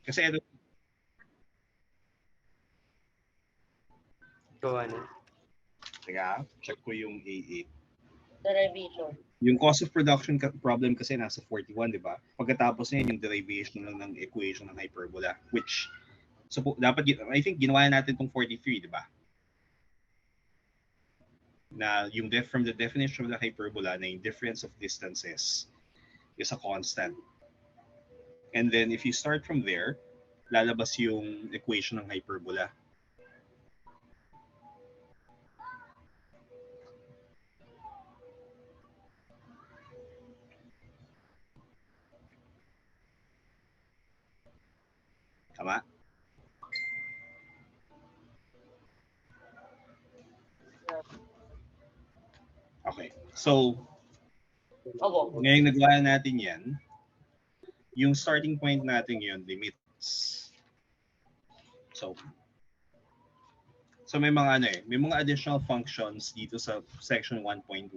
Kasi ito, Gawa na. teka, check ko yung A8. Derivation. Yung cost of production problem kasi nasa 41, di ba? Pagkatapos niya yung derivation lang ng equation ng hyperbola, which so dapat, I think ginawa natin tong 43, di ba? Na yung from the definition of the hyperbola na yung difference of distances is a constant. And then if you start from there, lalabas yung equation ng hyperbola. Tama? Okay. So, Opo. ngayong nagawa natin yan, yung starting point natin yun, limits. So may mga may mga additional functions dito sa section 1.1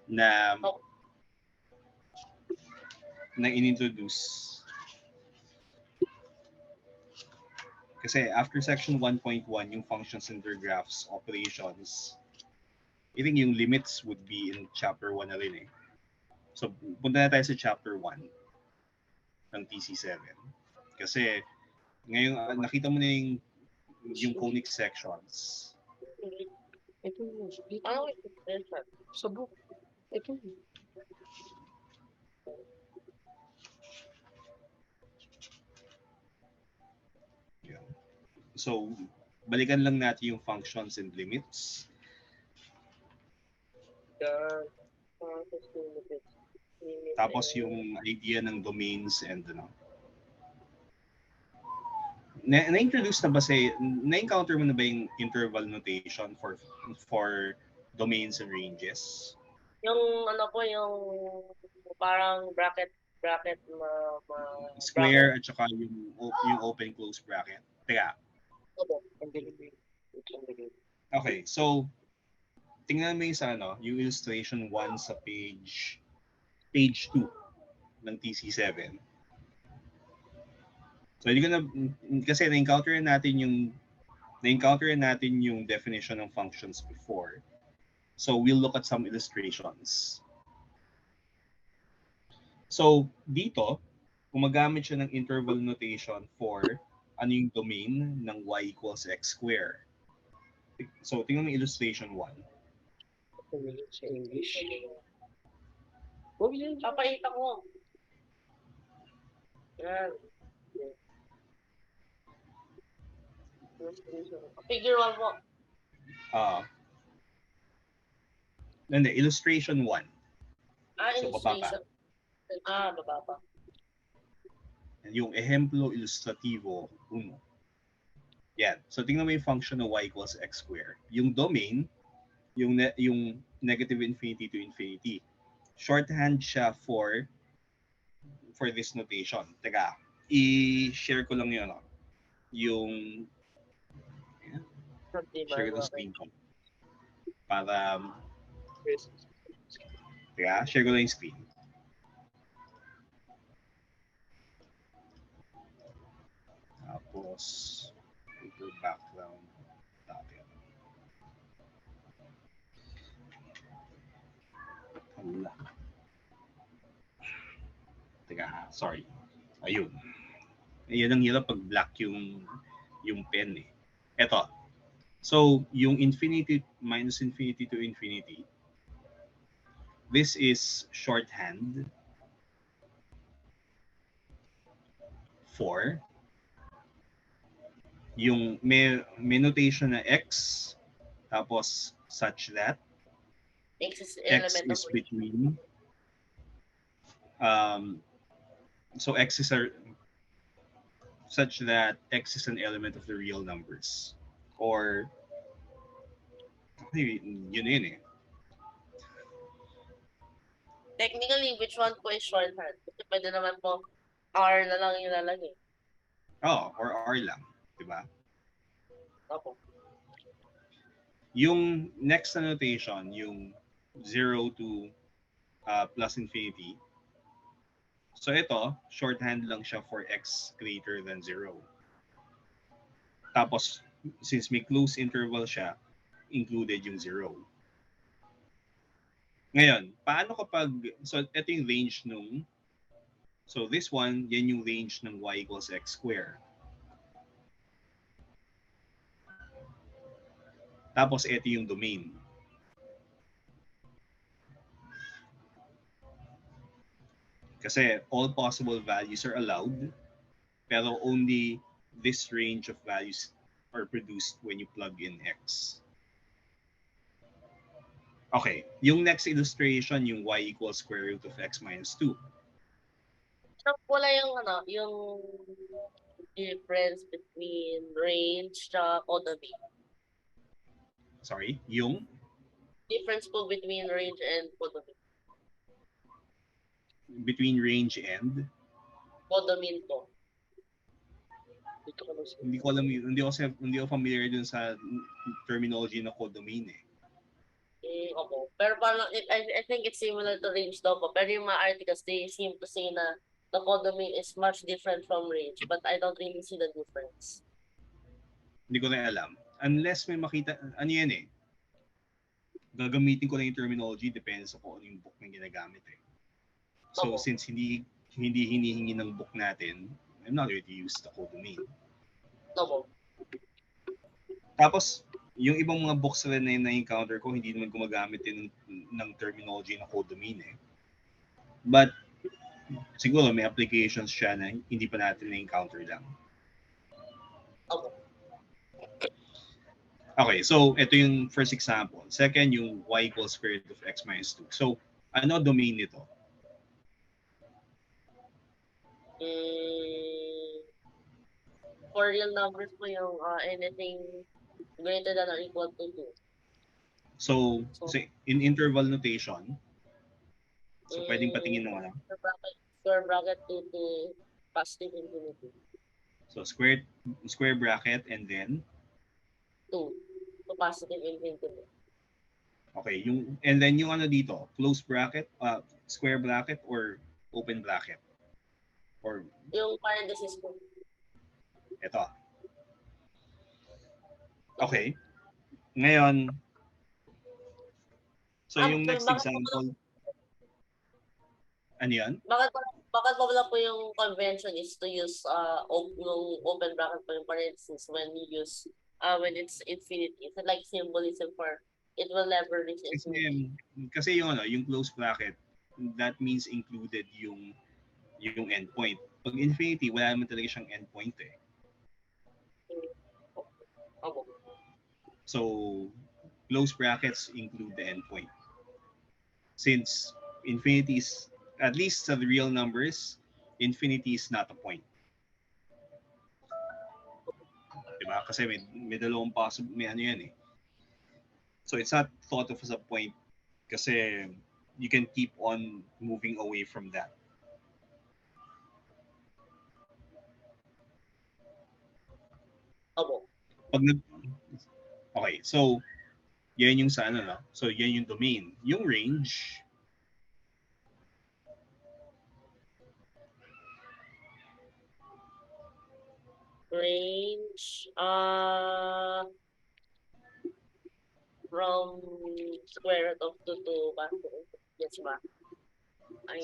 na inintroduce. Kasi after section 1.1, yung functions and their graphs, operations, I think yung limits would be in chapter 1 na rin eh. So, punta na tayo sa chapter 1 ng TC7. Kasi, ngayon, nakita mo na yung conic sections. Ito. Ano yung Sabok. Ito. Yeah. So, balikan lang natin yung functions and limits. Tapos yung idea ng domains and na-introduce na ba na-encounter mo na ba yung interval notation for domains and ranges? Yung po, yung parang bracket square bracket, at saka yung open close bracket. Teka. Okay, so tingnan mo yung sa yung illustration 1 sa page 2 ng TC7. So hindi ko na kasi na-encounter natin yung definition ng functions before. So we'll look at some illustrations. So dito, gumagamit siya ng interval notation for ano yung domain ng y equals x square. So tingnan mo illustration 1. Sa English. Papakita ko. Yan. Figure 1 po. Hindi, illustration 1. So, illustration. Baba pa. Yung ehemplo ilustrativo 1. Yan. So, tingnan mo yung function ng y equals x square. Yung domain, yung negative infinity to infinity. Shorthand siya for this notation. Teka, i-share ko lang yun. Yung share ko ng screen ko. Para teka, share ko lang yung screen. Tapos paper background natin. Hala. Teka ha, sorry. Ayun. Ayan ang hirap pag black yung pen eh. Eto. So, yung infinity minus infinity to infinity, this is shorthand for yung may notation na x, tapos such that x is between so x is such that x is an element of the real numbers, or yun eh. Technically, which one po is shorthand? Kasi pwede naman po R na lang yung lalagay. Or R lang, di ba? Opo. Yung next notation, yung 0 to plus infinity. So ito, shorthand lang siya for x greater than 0. Tapos, since may close interval siya, included yung 0. Ngayon, paano kapag, so ito yung range nung, so this one, yan yung range ng y equals x square. Tapos ito yung domain. Kasi all possible values are allowed, pero only this range of values are produced when you plug in x. Okay, yung next illustration, yung y equals square root of x minus 2. So, wala yung yung difference between range at codomain. Sorry, yung Difference po between range and codomain. between range and Codomain po. Dito ko lang hindi ko alam hindi ako familiar dun sa terminology na codomain eh. Opo. Pero parang, I think it's similar to range daw po. Pero yung mga articles, they seem to say na the codomain is much different from range. But I don't really see the difference. Hindi ko na alam. Unless may makita, ano yan eh. Gagamitin ko lang yung terminology, depende sa kung ano yung book na ginagamit eh. So Opo. since hindi hinihingi ng book natin, I'm not going to use the codomain. Opo. Tapos, yung ibang mga books rin na na-encounter ko, hindi naman gumagamit din ng terminology na codomain eh. But, siguro may applications siya na hindi pa natin na-encounter lang. Opo. Okay, so ito yung first example. Second, yung y equals square root of x minus 2. So, ano domain nito? For real numbers po yung anything greater than or equal to 2. So in interval notation, so pwedeng patingin ng ano? Square bracket 2 to positive infinity. So square bracket and then 2 to positive infinity. okay, and then yung ano dito, close bracket, square bracket or open bracket? Or yung parenthesis po. Ito. Okay. Ngayon, so yung next example, ano yan? Bakit wala po yung convention is to use yung open bracket po yung parenthesis when you use when it's infinity? It's like symbolism for it will never reach infinity. Kasi yung yung close bracket, that means included yung endpoint. Pag infinity, wala naman talaga siyang endpoint eh. So, close brackets include the endpoint. Since infinity is, at least sa real numbers, infinity is not a point. Diba? Kasi may dalawang possible, may ano yan eh. So, it's not thought of as a point kasi you can keep on moving away from that. Okay, so yan yung sa ano, no? So yan yung domain. Yung range, from square root of 2 to positive. Yes ba?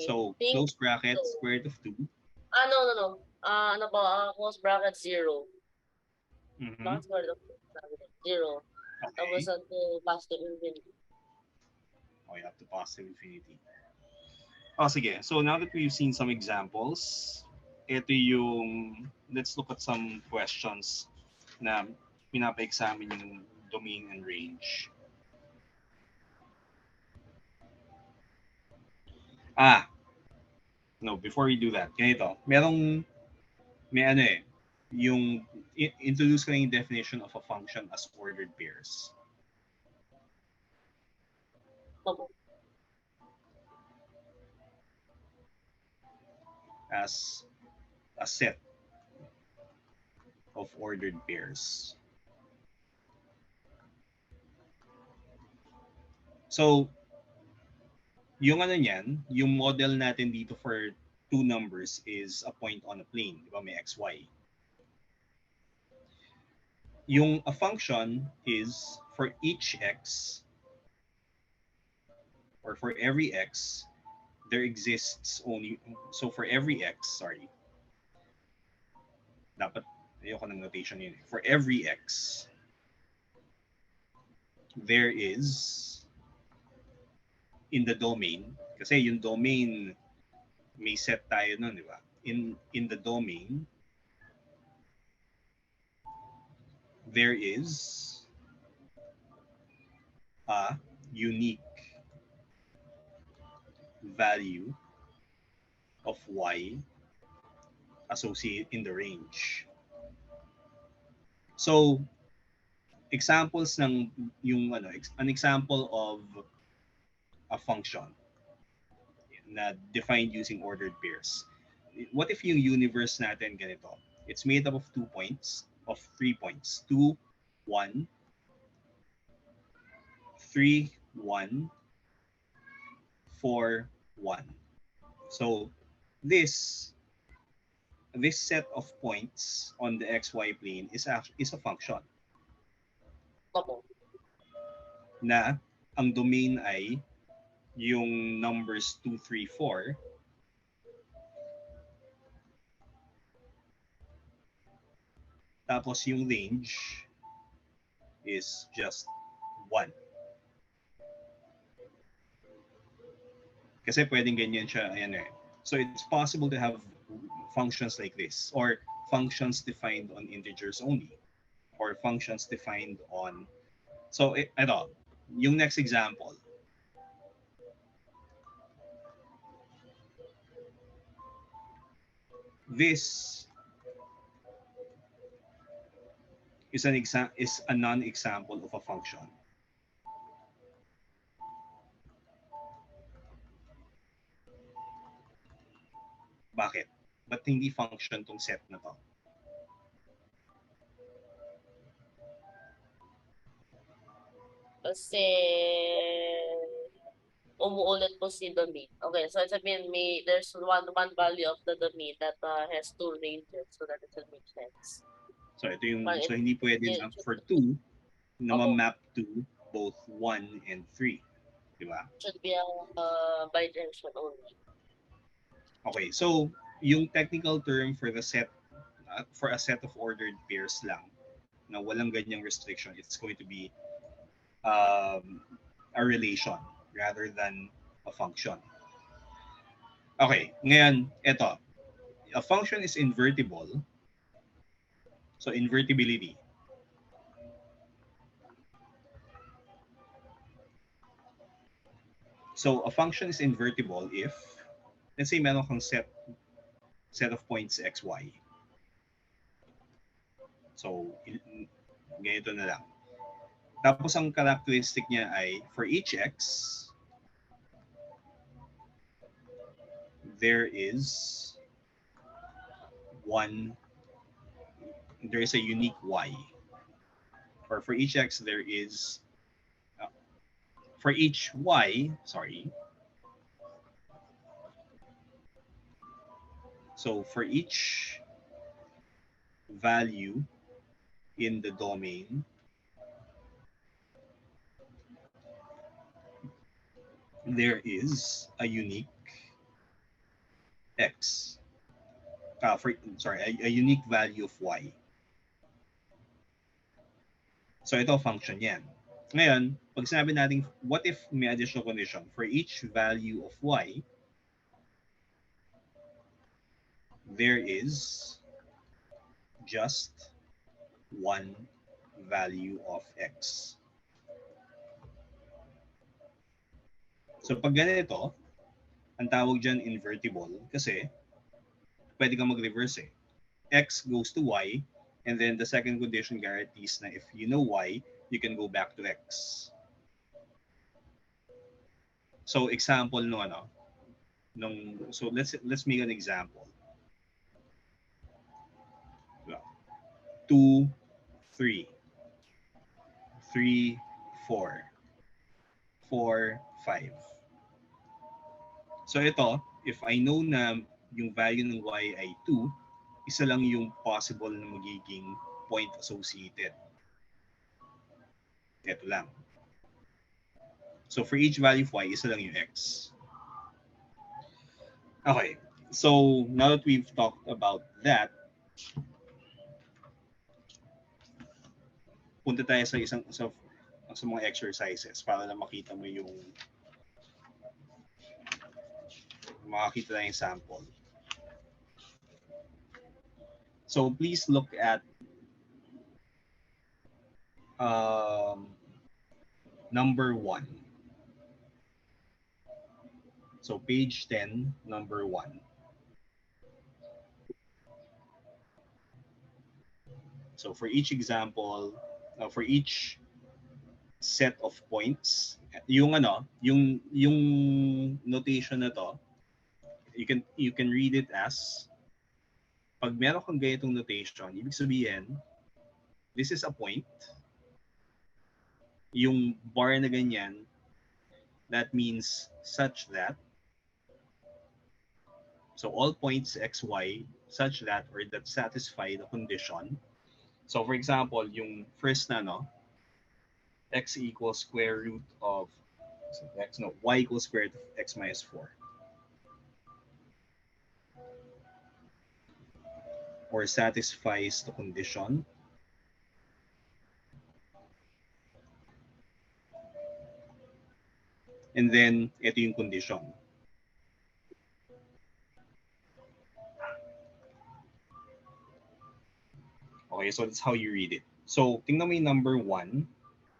So close bracket, square root of 2. No. Ano ba? Close bracket 0. Not square root of 0. Okay. Tapos to positive infinity. Okay, up to positive infinity. Oh, sige. So now that we've seen some examples, ito yung, let's look at some questions na pinapa-examine yung domain and range. No, before we do that, ganito. May ano eh, yung introduce ko na yung definition of a function as ordered pairs. As a set of ordered pairs. So, yung ano niyan, yung model natin dito for two numbers is a point on a plane, di ba? May x, y. Yung a function is for each x, or for every x, there exists only, so for every x, sorry, dapat ayoko ng notation yun. For every x, there is in the domain, kasi yung domain, may set tayo nun, di ba? In the domain, there is a unique value of y associated in the range. So, examples ng yung an example of a function na defined using ordered pairs. What if yung universe natin ganito? It's made up of 2 points, of 3 points. 2, 1, 3, 1, 4, 1. So this set of points on the xy plane is a function Opo. na ang domain ay yung numbers 2, 3, 4. Tapos yung range is just 1. Kasi pwedeng ganyan siya, ayan eh. So it's possible to have functions like this, or functions defined on integers only, or functions defined on, so ito, yung next example. This is a non-example of a function. Bakit? Ba't hindi function tong set na to? Kasi umuulit po si domain. Okay, so sabihin there's one value of the domain that has two ranges, so that doesn't make sense. So ito yung, so hindi pwede na for 2 na ma-map to both 1 and 3. Diba? Should be a bidirectional only. Okay, so yung technical term for the set, for a set of ordered pairs lang, na walang ganyang restriction, it's going to be a relation rather than a function. Okay, ngayon, ito. A function is invertible. So invertibility. So a function is invertible if, let's say meron kang set of points x, y. So ganito na lang. Tapos ang characteristic niya ay for each x, there is a unique y. Or for each x, there is for each y, sorry. So for each value in the domain, there is a unique x. A unique value of y. So ito function yan. Ngayon, pag sinabi natin, what if may additional condition? For each value of y, there is just one value of x. So pag ganito, ang tawag dyan invertible kasi pwede kang mag-reverse eh. X goes to y, and then the second condition guarantees na if you know y, you can go back to x. So example so let's make an example. 2, 3, 3, 4, 4, 5. So ito, if I know na yung value ng y ay 2, isa lang yung possible na magiging point associated. Ito lang. So for each value of y, isa lang yung x. Okay. So now that we've talked about that, punta tayo sa sa mga exercises para na makita mo yung makakita na yung sample. So please look at number 1. So page 10, number 1. So for each example, for each set of points, yung notation na to, you can read it as, pag meron kang ganitong notation, ibig sabihin, this is a point. Yung bar na ganyan, that means such that. So all points x, y, such that or that satisfy the condition. So for example, yung first na, x equals square root of y equals square root of x minus 4. Or satisfies the condition. And then, ito yung condition. Okay, so that's how you read it. So, tingnan mo yung number 1,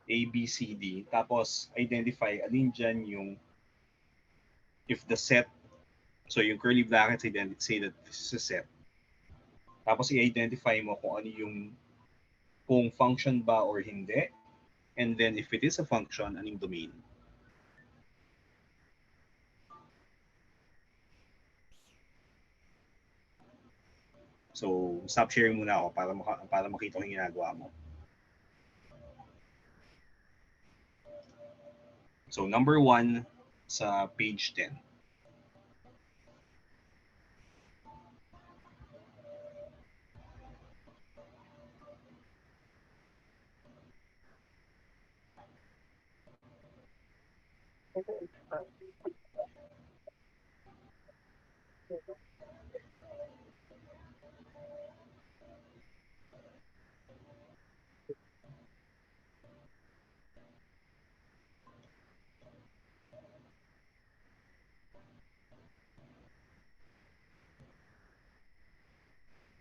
A, B, C, D. Tapos, identify alin dyan yung if the set, so yung curly brackets say that this is a set. Tapos, i-identify mo kung ano yung, kung function ba or hindi. And then, if it is a function, anong domain. So, stop sharing muna ako para makita ko yung ginagawa mo. So, number 1 sa page 10.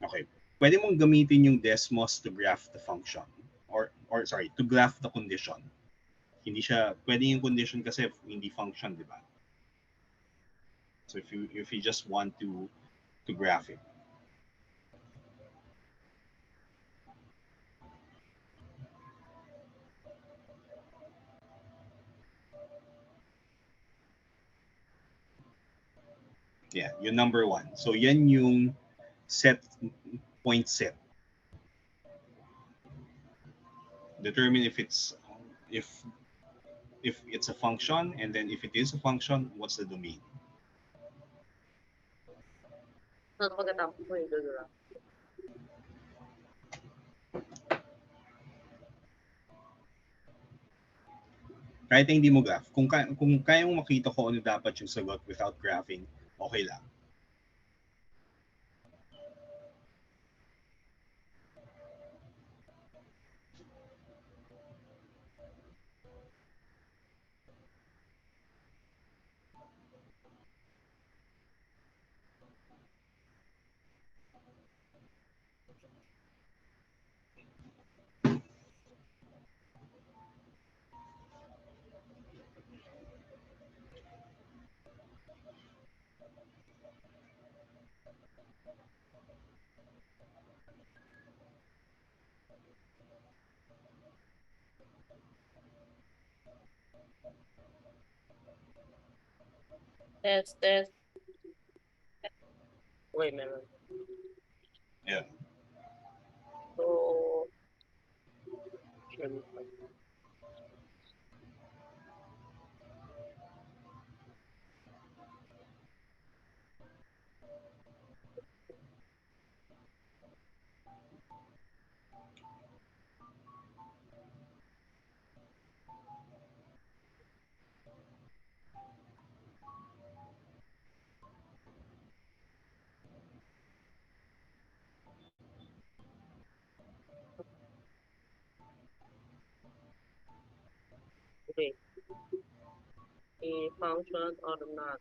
Okay. Pwede mong gamitin yung Desmos to graph the function. Or sorry, to graph the condition. Hindi siya, pwede yung condition kasi hindi function, di ba? So if you just want to graph it. Yeah, yung number 1. So yan yung point set. Determine if it's a function, and then if it is a function, what's the domain? So, pagkatapos mo yung gagawin. Kahit hindi mo graph, kung kaya mo makita ko ano dapat yung sagot without graphing, okay lang. Test. Wait, meron. Yeah. So, Okay. A function or not?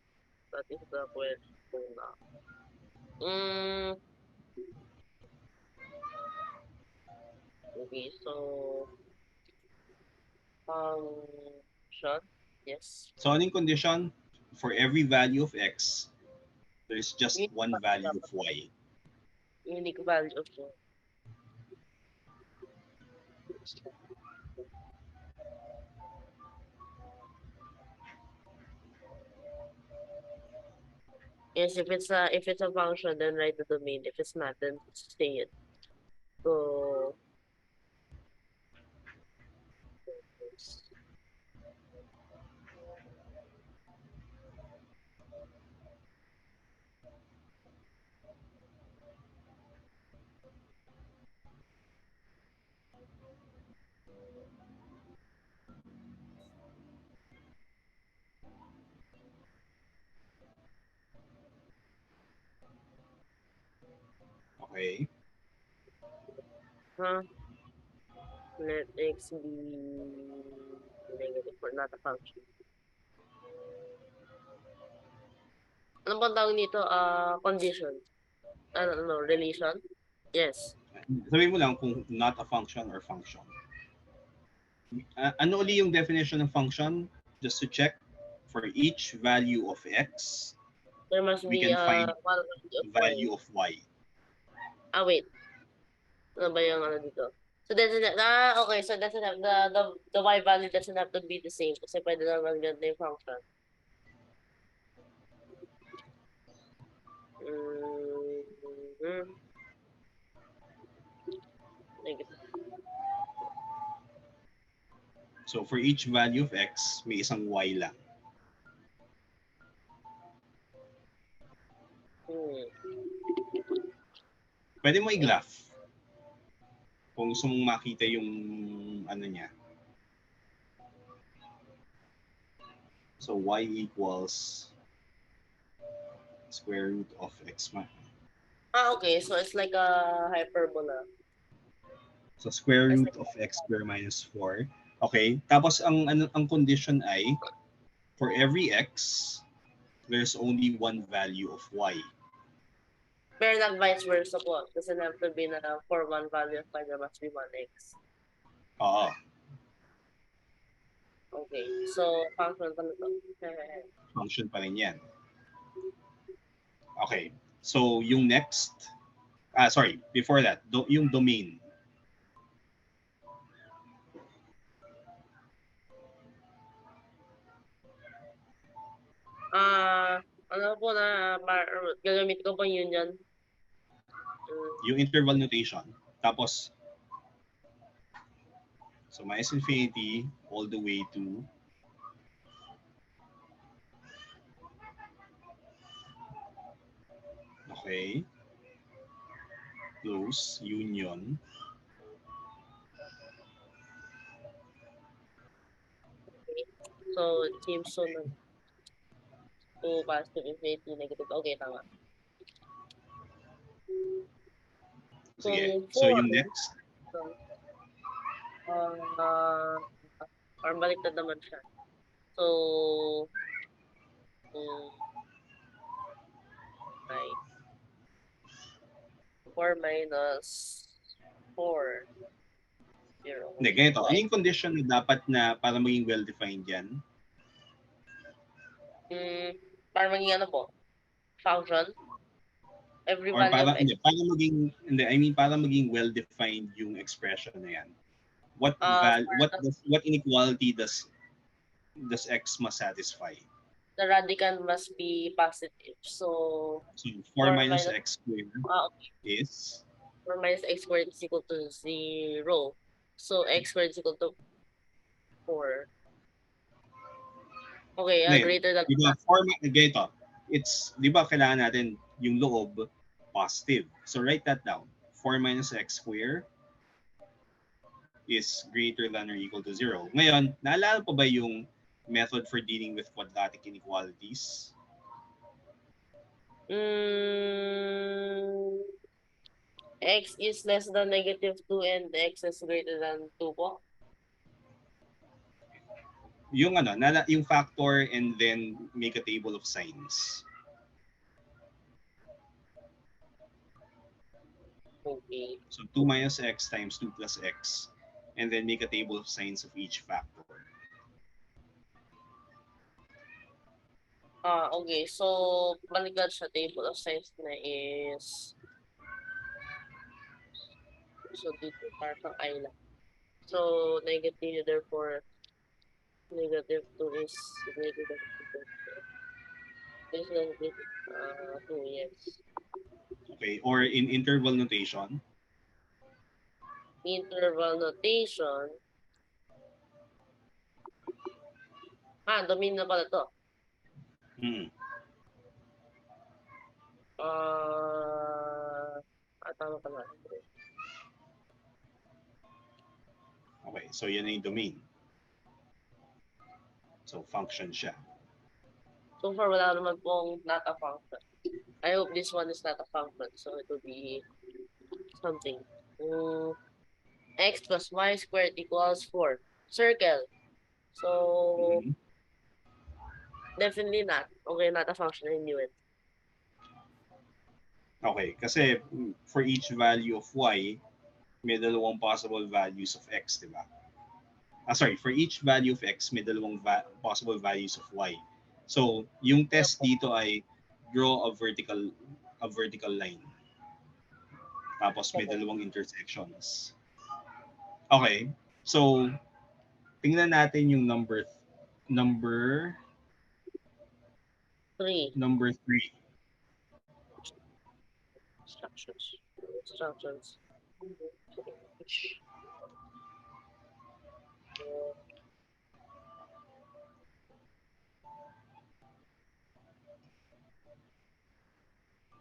That is the question now. Okay, so function, yes. So anong condition? For every value of x, there's just Unique one value value dapat. of y. Unique value of y. Yes, if it's a function, then write the domain. If it's not, then stay it. So Okay? let x be negative or not a function. Ano bang tawag nito? Condition. Ano, relation? Yes. Sabihin mo lang kung not a function or function. Ano uli yung definition ng function? Just to check, for each value of x, There must we be can find one value of y. value of y. Wait. Ano ba yung ano dito? So okay, so doesn't have the y value doesn't have to be the same kasi pwede naman ganito yung function. Negative. So for each value of x, may isang y lang. Pwede mo i-graph. Kung gusto mong makita yung ano niya. So y equals square root of x. Okay. So it's like a hyperbola. So square root of x squared minus 4. Okay. Tapos ang condition ay for every x, there's only one value of y. Pero not vice versa po. Doesn't have to be na for one value of y, there must be one x. Oo. Okay. So, function pa na to. Function pa rin yan. Okay. So yung next, before that, yung domain. Ano po na, gagamit ko po yun yan. Yung interval notation. Tapos, so minus infinity all the way to okay, close, union. Okay. So, it seems so na to positive infinity, negative. Okay, tama. Sige. So yung next. Or baliktad naman siya. So, 4 minus 4. 0. Hindi, ganito. Ano yung condition na dapat na para maging well-defined yan? Para maging ano po? Function? Every Or value para, of x. Para maging well-defined yung expression na yan. What inequality does x must satisfy? The radicand must be positive. So 4 minus x squared is 4 minus x squared is equal to 0. So x squared is equal to 4. Okay, greater than diba, ganito. It's, di ba kailangan natin yung loob positive. So write that down. 4 minus x squared is greater than or equal to 0. Ngayon, naalala pa ba yung method for dealing with quadratic inequalities? X is less than -2 and x is greater than 2 po? Yung yung factor and then make a table of signs. Okay. So 2 minus x times 2 plus x, and then make a table of signs of each factor. Okay. So, balikan sa table of signs na is, so dito parang I lang. So, negative, therefore, -2 is greater than 2. This is 2, yes. Okay, or in interval notation, Interval notation. Domain na pala to. Tama pala. Okay, so yan na yung domain. So function siya. So far, wala naman pong not a function. I hope this one is not a function. So it will be something. X plus y squared equals 4. Circle. So, definitely not. Okay, not a function. I knew it. Okay, kasi for each value of y, may dalawang possible values of x, di ba? Sorry, for each value of x, may dalawang possible values of y. So, yung test dito ay draw a vertical line. Tapos may dalawang intersections. Okay, so tingnan natin yung number 3. Number 3. Instructions.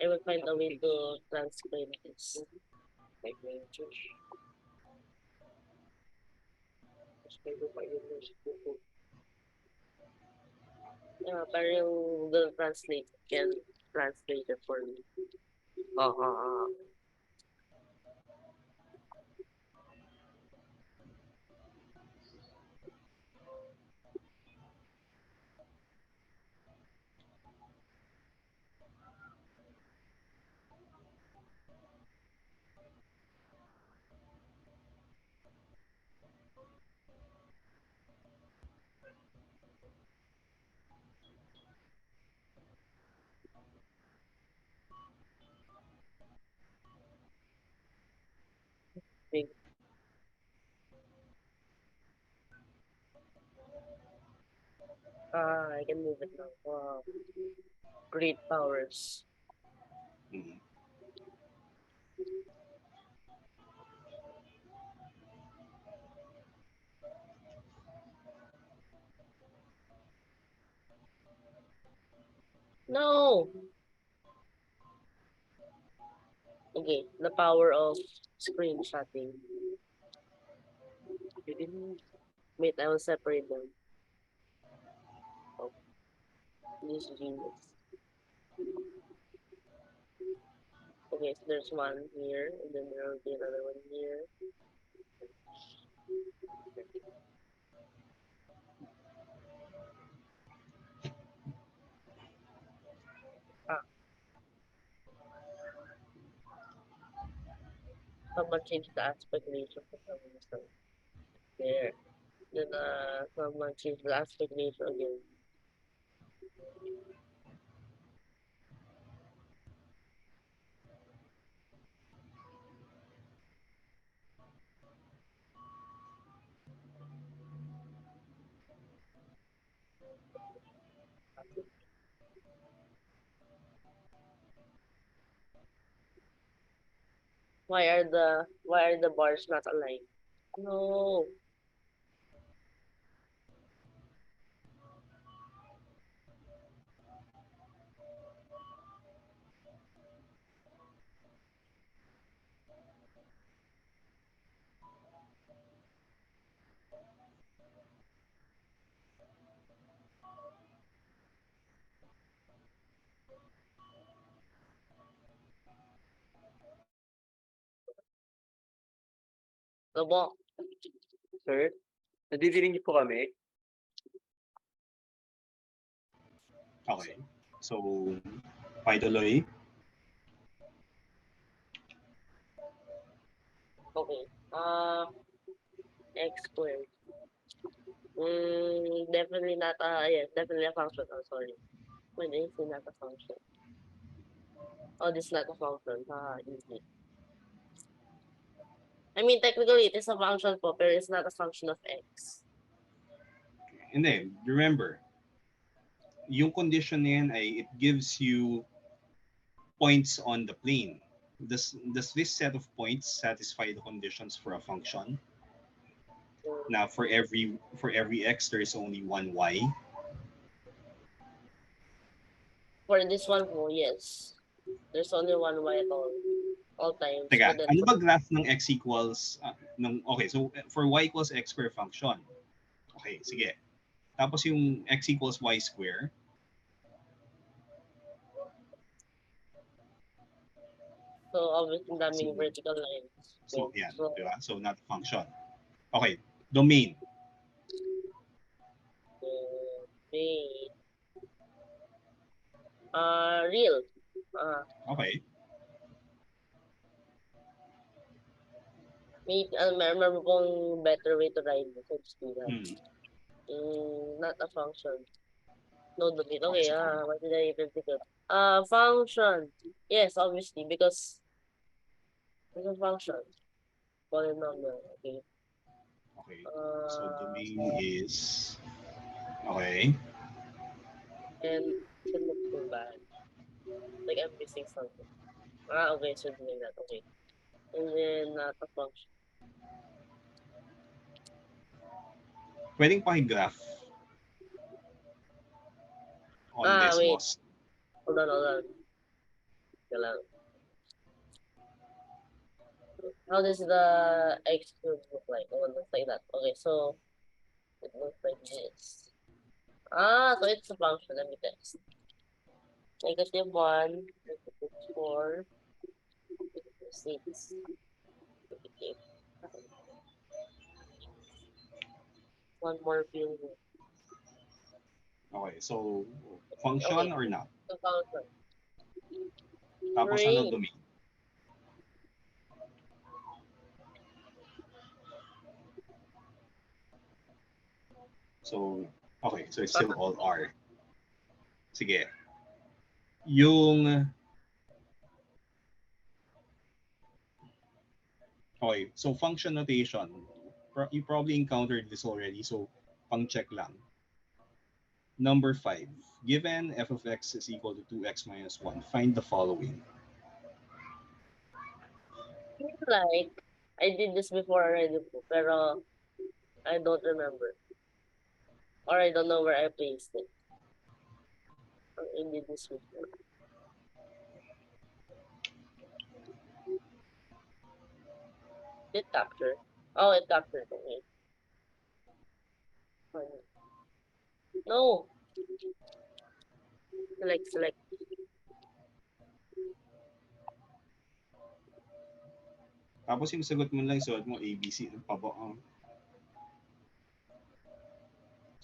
I will find a way to transcribe this. Pero yung Google Translate can translate it for me. Big. I can move it now. Wow. Great powers. No! Okay, the power of screenshotting. Wait, I will separate them. Oh, this genius. Okay, so there's one here, and then there will be another one here. Someone changed the aspect ratio for some reason. There. Then someone changed the aspect ratio again. Why are the bars not aligned? No. Ano po? Sir, nadidinig niyo po kami? Okay. So, paituloy. Okay. X squared. Definitely not definitely a function. Oh, sorry. When is it not a function? Oh, this is not a function. Easy. I mean, technically, it is a function po, pero it's not a function of X. Hindi, remember, yung condition na yan ay it gives you points on the plane. Does this set of points satisfy the conditions for a function? Now, for every x, there is only one y. For this one po, yes. There's only one Y at all times. Teka, But then ano for ba graph ng x equals, okay, so for y equals x square function. Okay, sige. Tapos yung x equals y square. So obviously daming vertical lines. So, yan, So, di ba? So, not a function. Okay, domain. may real. Okay. May meron pong better way to write this. Let's do that. Not a function. No domain. Okay, what did I even think of? Function. Yes, obviously, because it's a function. Polynomial. Okay. Okay. So domain is okay. And it should look too bad. Like I'm missing something. Okay, so doing that. Okay. And then not a function. Pwedeng paki-graph on Wait. Desmos. Hold on. Kailangan. How does the X cube look like? Oh, it looks like that. Okay, so it looks like this. So it's a function. Let me test. -1, -4, -6. Okay. One more view. Okay, so function Okay. or not? The function. Tapos ano Great. domain? So, okay, so it's still all R. Sige. Yung okay, so function notation. You probably encountered this already, so pang-check lang. Number 5. Given f of x is equal to 2x minus 1, find the following. Like, I did this before already, pero I don't remember. Or I don't know where I placed it. I did this before. It captured. Oh, it captured. Okay. No. Select. Tapos yung sagot mo lang, suot mo ABC.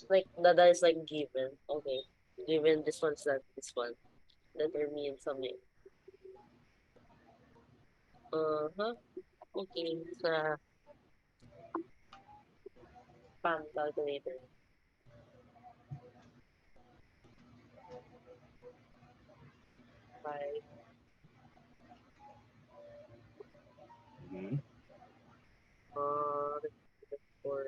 Like, that is like given. Okay. Given this one's not this one. Determine something. Okay. Sa PAM calculator. Five. For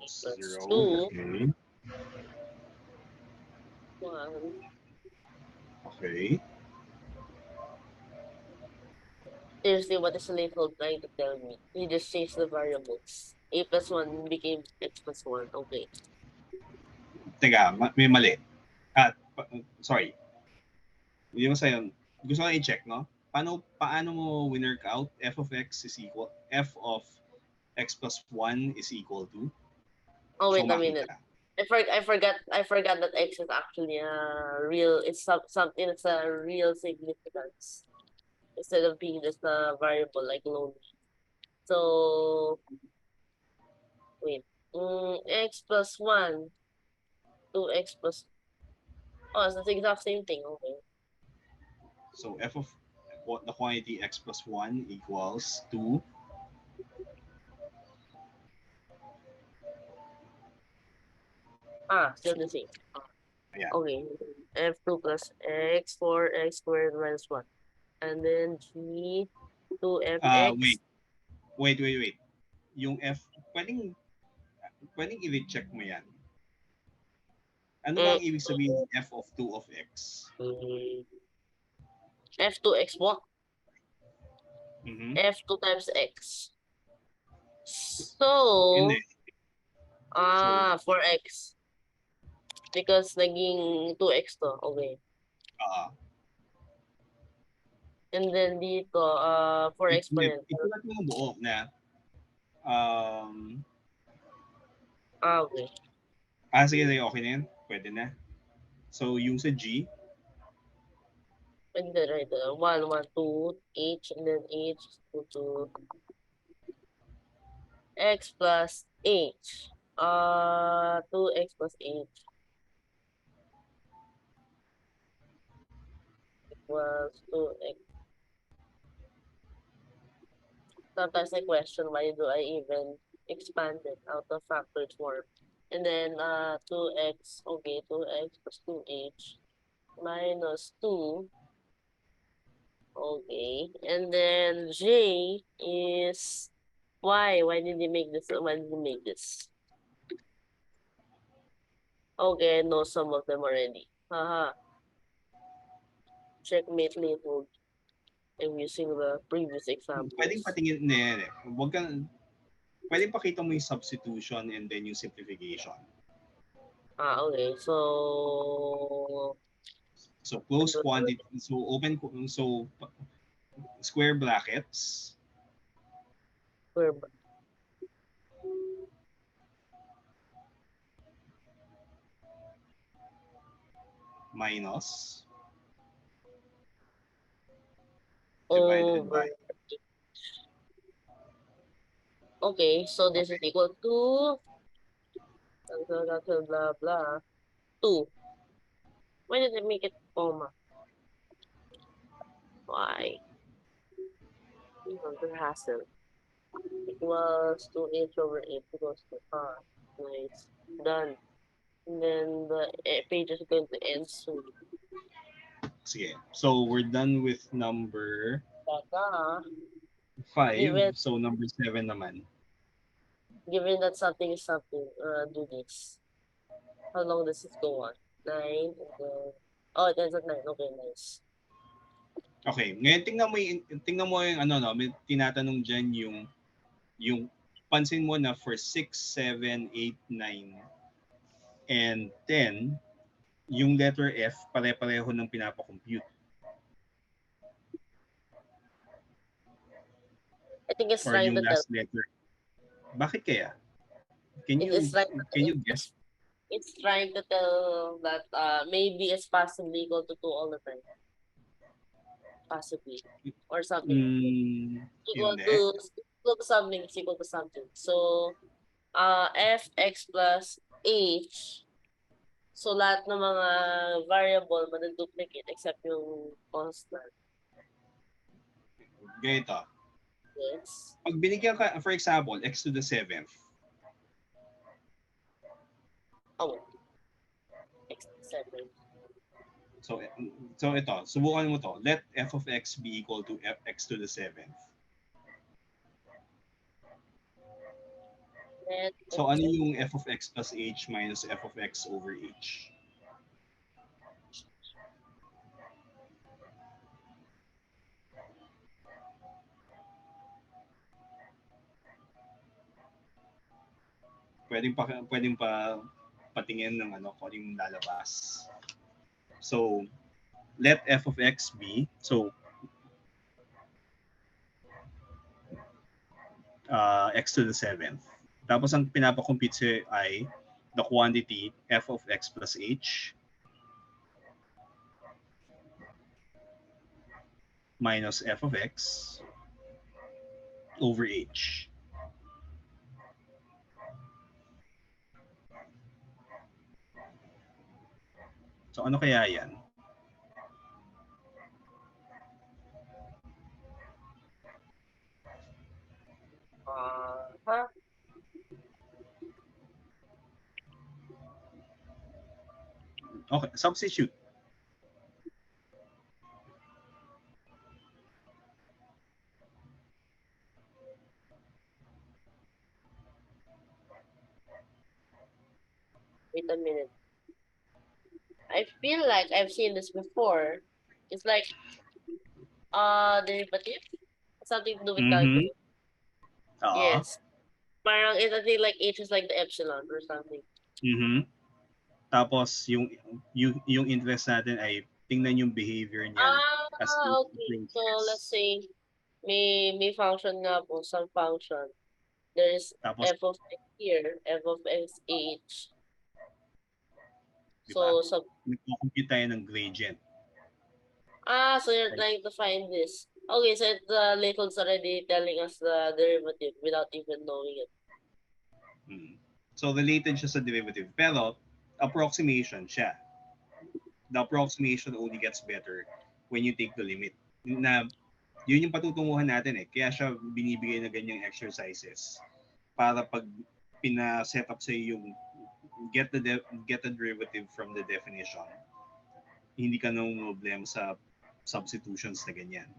Zero. 2. Okay. 1. Okay. Seriously, what is Leopold trying to tell me? He just changed the variables. A plus 1 became x plus 1. Okay. Teka, may mali. Sorry. Hindi mo sa'yo. Gusto ko i-check, no? Paano mo winner out f of x plus 1 is equal to? Oh, wait so, a minute. I forgot that X is actually a real, it's something that's a real significance instead of being just a variable like lonely. So wait. X plus 1, 2x plus, oh, it's the exact same thing. Okay. So f of what the quantity x plus 1 equals 2. Still the same. Yeah. Okay. F2 plus x 4x squared minus 1. And then G 2fx. Wait. Yung f, pwedeng i-recheck mo yan. Ano ba Mm, ang ibig sabihin ng f of 2 of x? F2x what? Mhm. F2 times x. So, Hindi. So, 4x. Because naging 2x to. Okay. ah, And then dito, 4x pa hindi. rin. Isulat mo ang buo na um, Okay. sige, okay na yan. Pwede na. So, yung sa G, And then right, 1, 1, 2, h, and then h, 2, 2, x plus h. 2x plus h equals 2x. Sometimes I question why do I even expand it out of factored form. And then 2x, okay, 2x plus 2h minus 2. Okay. And then J is why? Why did you make this? Why did you make this? Okay, I know some of them already. Haha. Checkmate labeled. I'm using the previous pwedeng examples. patingin na yan eh. Pwedeng pakita mo yung substitution and then yung simplification. Okay. So So, close quantity. So, square brackets. we're Minus divided by okay, so this is okay. equal to blah blah 2. Why did I make it comma? Why? The hassle. Equals 2h over 8 equals to nice. Done. And then the page is going to end soon. Sige. So, we're done with number Teka, 5. given So, number 7 naman. given that something is something, do this. How long does it go on? 9, and then oh, it ends at 9. Okay, nice. Okay. Ngayon, tingnan mo yung ano, no? May tinatanong dyan yung pansin mo na for 6, 7, 8, 9, and 10, yung letter F, pare-pareho ng pinapakompute. I think it's Or trying yung to tell. last letter. Bakit kaya? Can It you is like guess? it's trying to tell that maybe it's possibly equal to 2 all the time. Possibly. Or something. Equal Hindi. to something is equal to something. So fx plus h. So lahat ng mga variable maduduplicate except yung constant. Ganito. Yes. Pag binigyan ka, for example, x to the 7th. Oh. X 7. So ito, subukan mo to. Let f of x be equal to x to the 7th. So ano yung f of x plus h minus f of x over h? Pwedeng pa patingin ng ano kung yung lalabas. So let f of x be, so x to the 7th. Tapos ang pinapakompute ay the quantity f of x plus h minus f of x over h. So ano kaya yan? Huh? Okay, substitute. Wait a minute. I feel like I've seen this before. It's like derivative. Something to do with Mhm. calculus. Oo. Yes. Parang I think like H is like the epsilon or something. Mhm. Tapos yung interest natin ay tingnan yung behavior niyan as it Okay. So let's approaches. say may function nga po, some function. There's Tapos, f of x here, f of x h. di ba? So Nagko-compute tayo ng gradient. so you're trying to find this. Okay, so the label's already telling us the derivative without even knowing it. So related siya sa derivative, pero approximation siya. The approximation only gets better when you take the limit. Na yun yung patutunguhan natin eh. Kaya siya binibigay na ganyang exercises para pag pina-set up sa yung get the derivative from the definition, hindi ka nang problem sa substitutions na ganyan.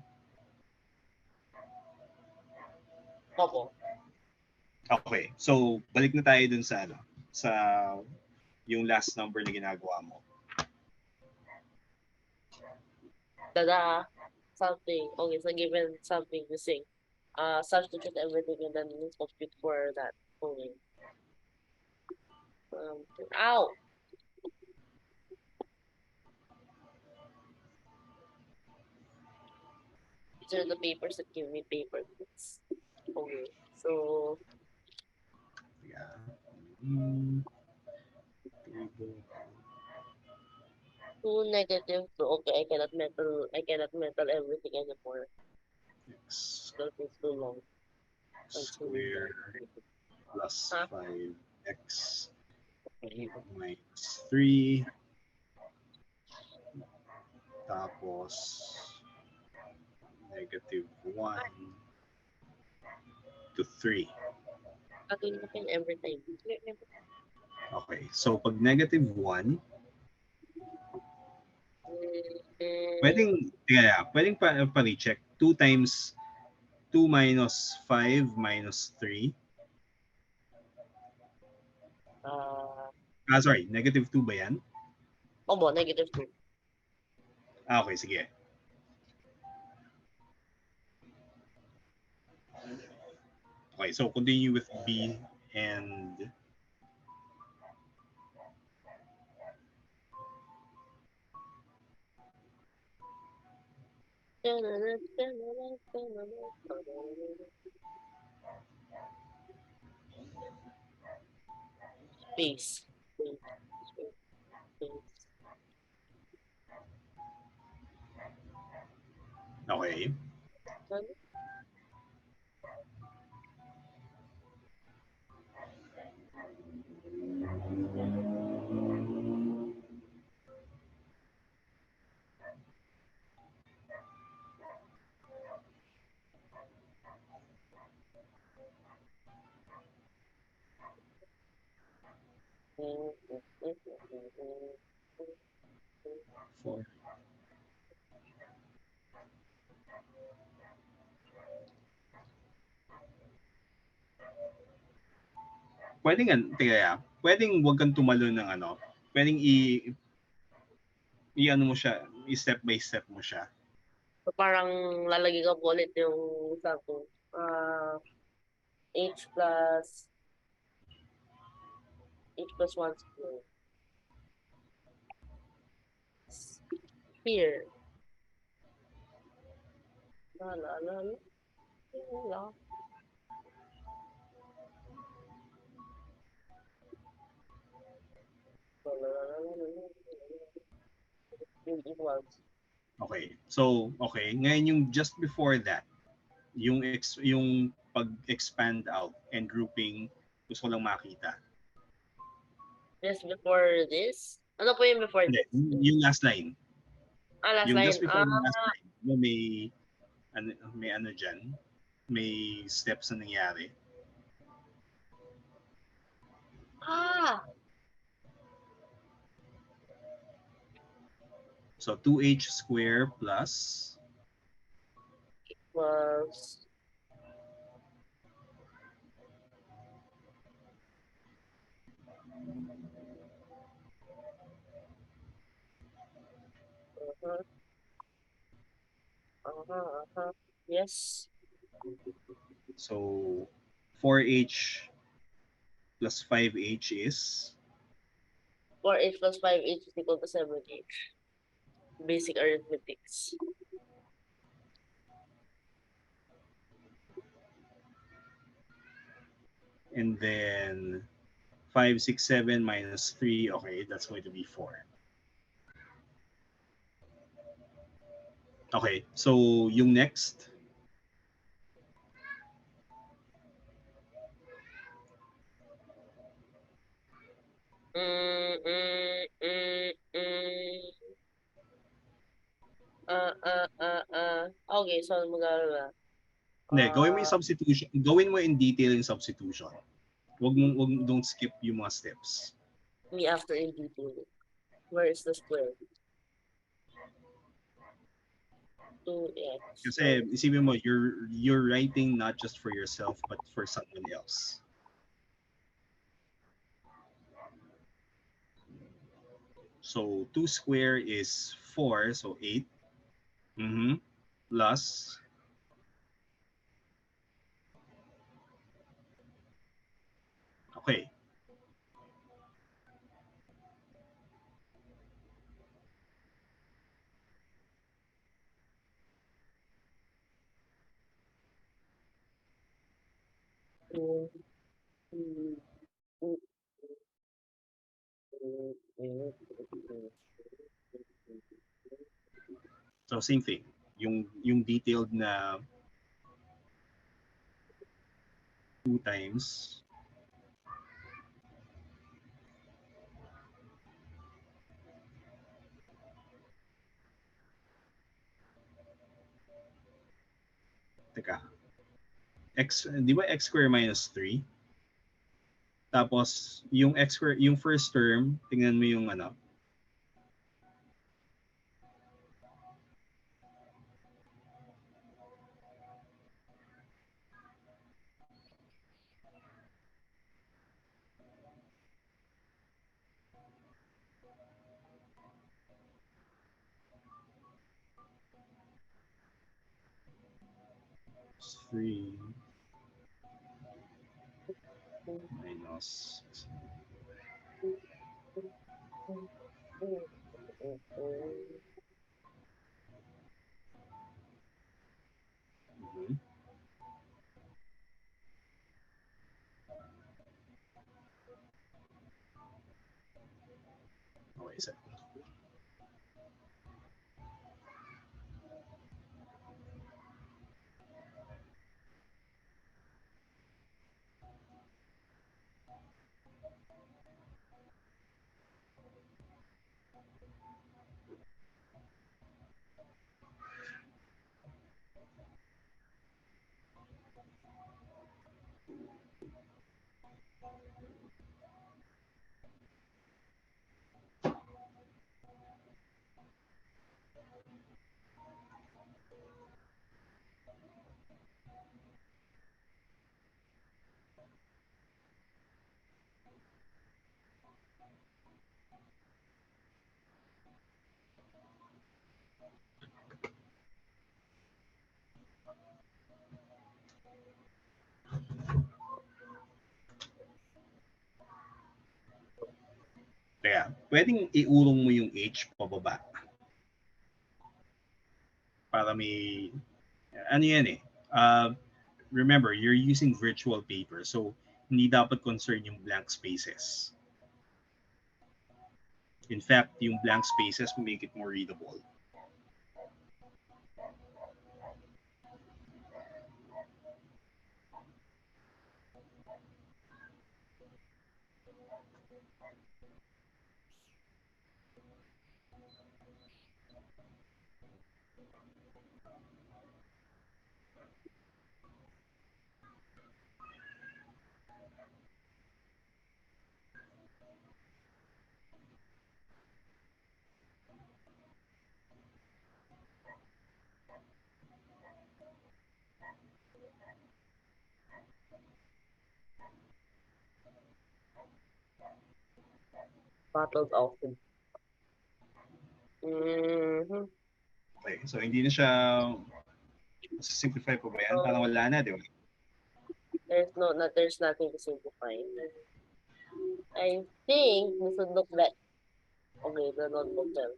Opo. Okay, so balik na tayo dun sa sa yung last number na ginagawa mo. Something. Okay, so given something missing, substitute everything and then compute for that. Okay. Ow! These are the papers that give me paper clips. Okay, so Yeah. 2 negative 2. Okay, I cannot metal everything anymore. X That is too long. square plus Huh? 5x minus 3 tapos negative 1 to 3. Gagawin natin every time. Okay, so pag negative 1, pwedeng pa-recheck. 2 times 2 minus 5 minus 3. Sorry, negative 2 ba yan? Opo, negative 2. Okay, sige. Okay, so continue with B and Space. okay. Four. Pwedeng wag kang tumalo ng pwedeng i-ano mo siya, i-step by step mo siya. So parang lalagay ko po ulit yung sabi h plus 1 square. Here. La la la la. Equals. Okay. So, okay. Ngayon yung just before that, yung pag-expand out and grouping, gusto ko lang makita. Just before this? Ano po yung before Hindi, this? yung last line. Last Yung line. just before yung last line, may ano dyan, may steps na nangyari. So 2h square plus Was yes. so 4h plus 5h is 4h plus 5h is equal to 7h. Basic arithmetics. and then 5, 6, 7 minus 3, okay, that's going to be 4. Okay, so yung next, Mm, mm, mm, mm. Okay, so ano magagawa? hindi, gawin mo yung substitution, gawin mo in detail yung substitution. Don't skip yung mga steps. Me after in detail. Where is the square? 2x. Kasi isipin mo, you're writing not just for yourself but for someone else. So 2 square is 4, so 8. Plus okay. So same thing. Yung detailed na 2 times teka. Di ba x square minus 3? Tapos yung x square, yung first term, tingnan mo yung ano. It's 3 minus okay, set. Kaya, pwedeng iurong mo yung h pababa. Para may, ano yan eh, remember, you're using virtual paper, so hindi dapat concern yung blank spaces. In fact, yung blank spaces make it more readable. Battled often. Okay, so hindi na siya simplify pa ba yan? Parang wala na, di ba? There's nothing to simplify. I think we should look back. Okay, the notebook then.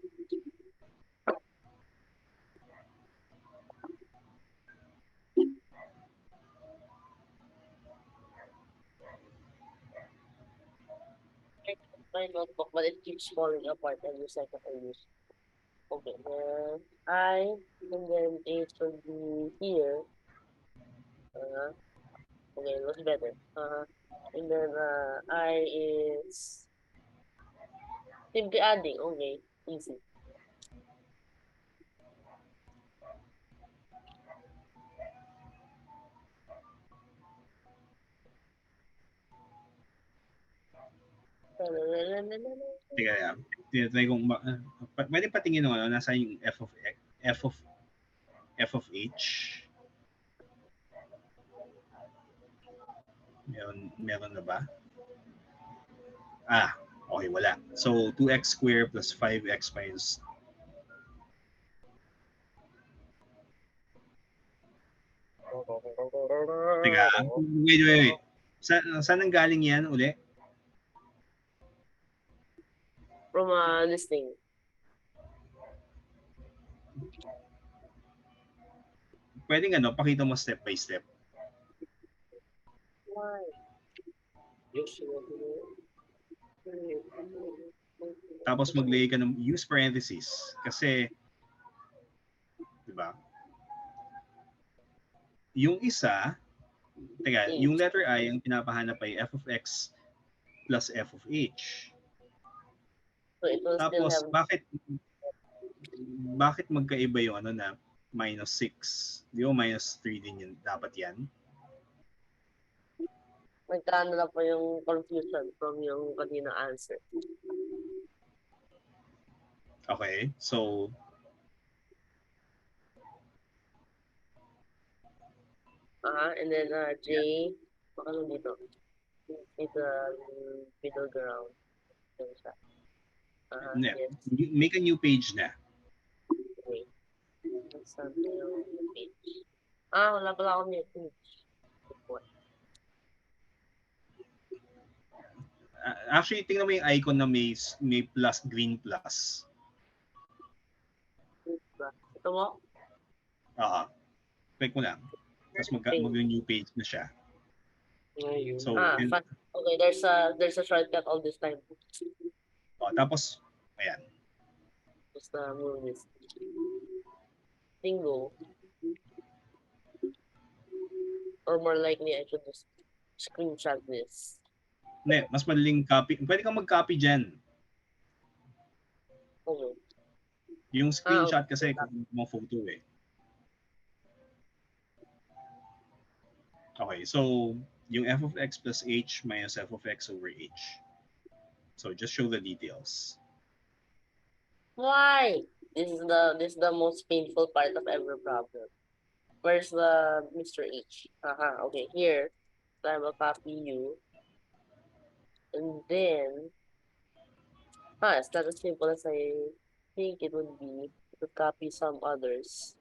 My notebook, but it keeps falling apart every second I use. Okay, then I, and then H will be here. Okay, it was better. And then I is simply adding. Okay, easy. Teka, tinatry kong pwede patingin ng ano, nasa yung f of h. Meron na ba? Okay, wala. So 2x squared plus 5x minus Teka, wait. Saan ang galing yan uli? From listing. Pwedeng ano, pakita mo step by step. Why? Tapos maglagay ka ng use parentheses. Kasi, di ba? Yung isa, teka, yung letter I, ang pinapahanap ay f of x plus f of h. So it will Tapos, still have... bakit magkaiba yung ano na minus 6? Di ba minus 3 din yun? Dapat yan? Nagkaano na po yung confusion from yung kanina answer. Okay, so and then J, baka lang dito. It's a middle ground. Yes. Make a new page na. Okay. Page. Wala pala akong new page. Actually, tingnan mo yung icon na may plus, green plus. Ito mo? Click mo lang. Tapos mag-new page na siya. So, okay, there's a shortcut all this time. Tapos, ayan. Just move this. Bingo. Or more likely, I should just screenshot this. Hindi, mas madaling copy. Pwede kang mag-copy dyan. Okay. Yung screenshot kasi kung mo photo eh. Okay, so yung f of x plus h minus f of x over h. So just show the details. Why? This is the most painful part of every problem. Where's the Mr. H? Okay, here. So I will copy you. And then, it's not as simple as I think it would be to copy some others.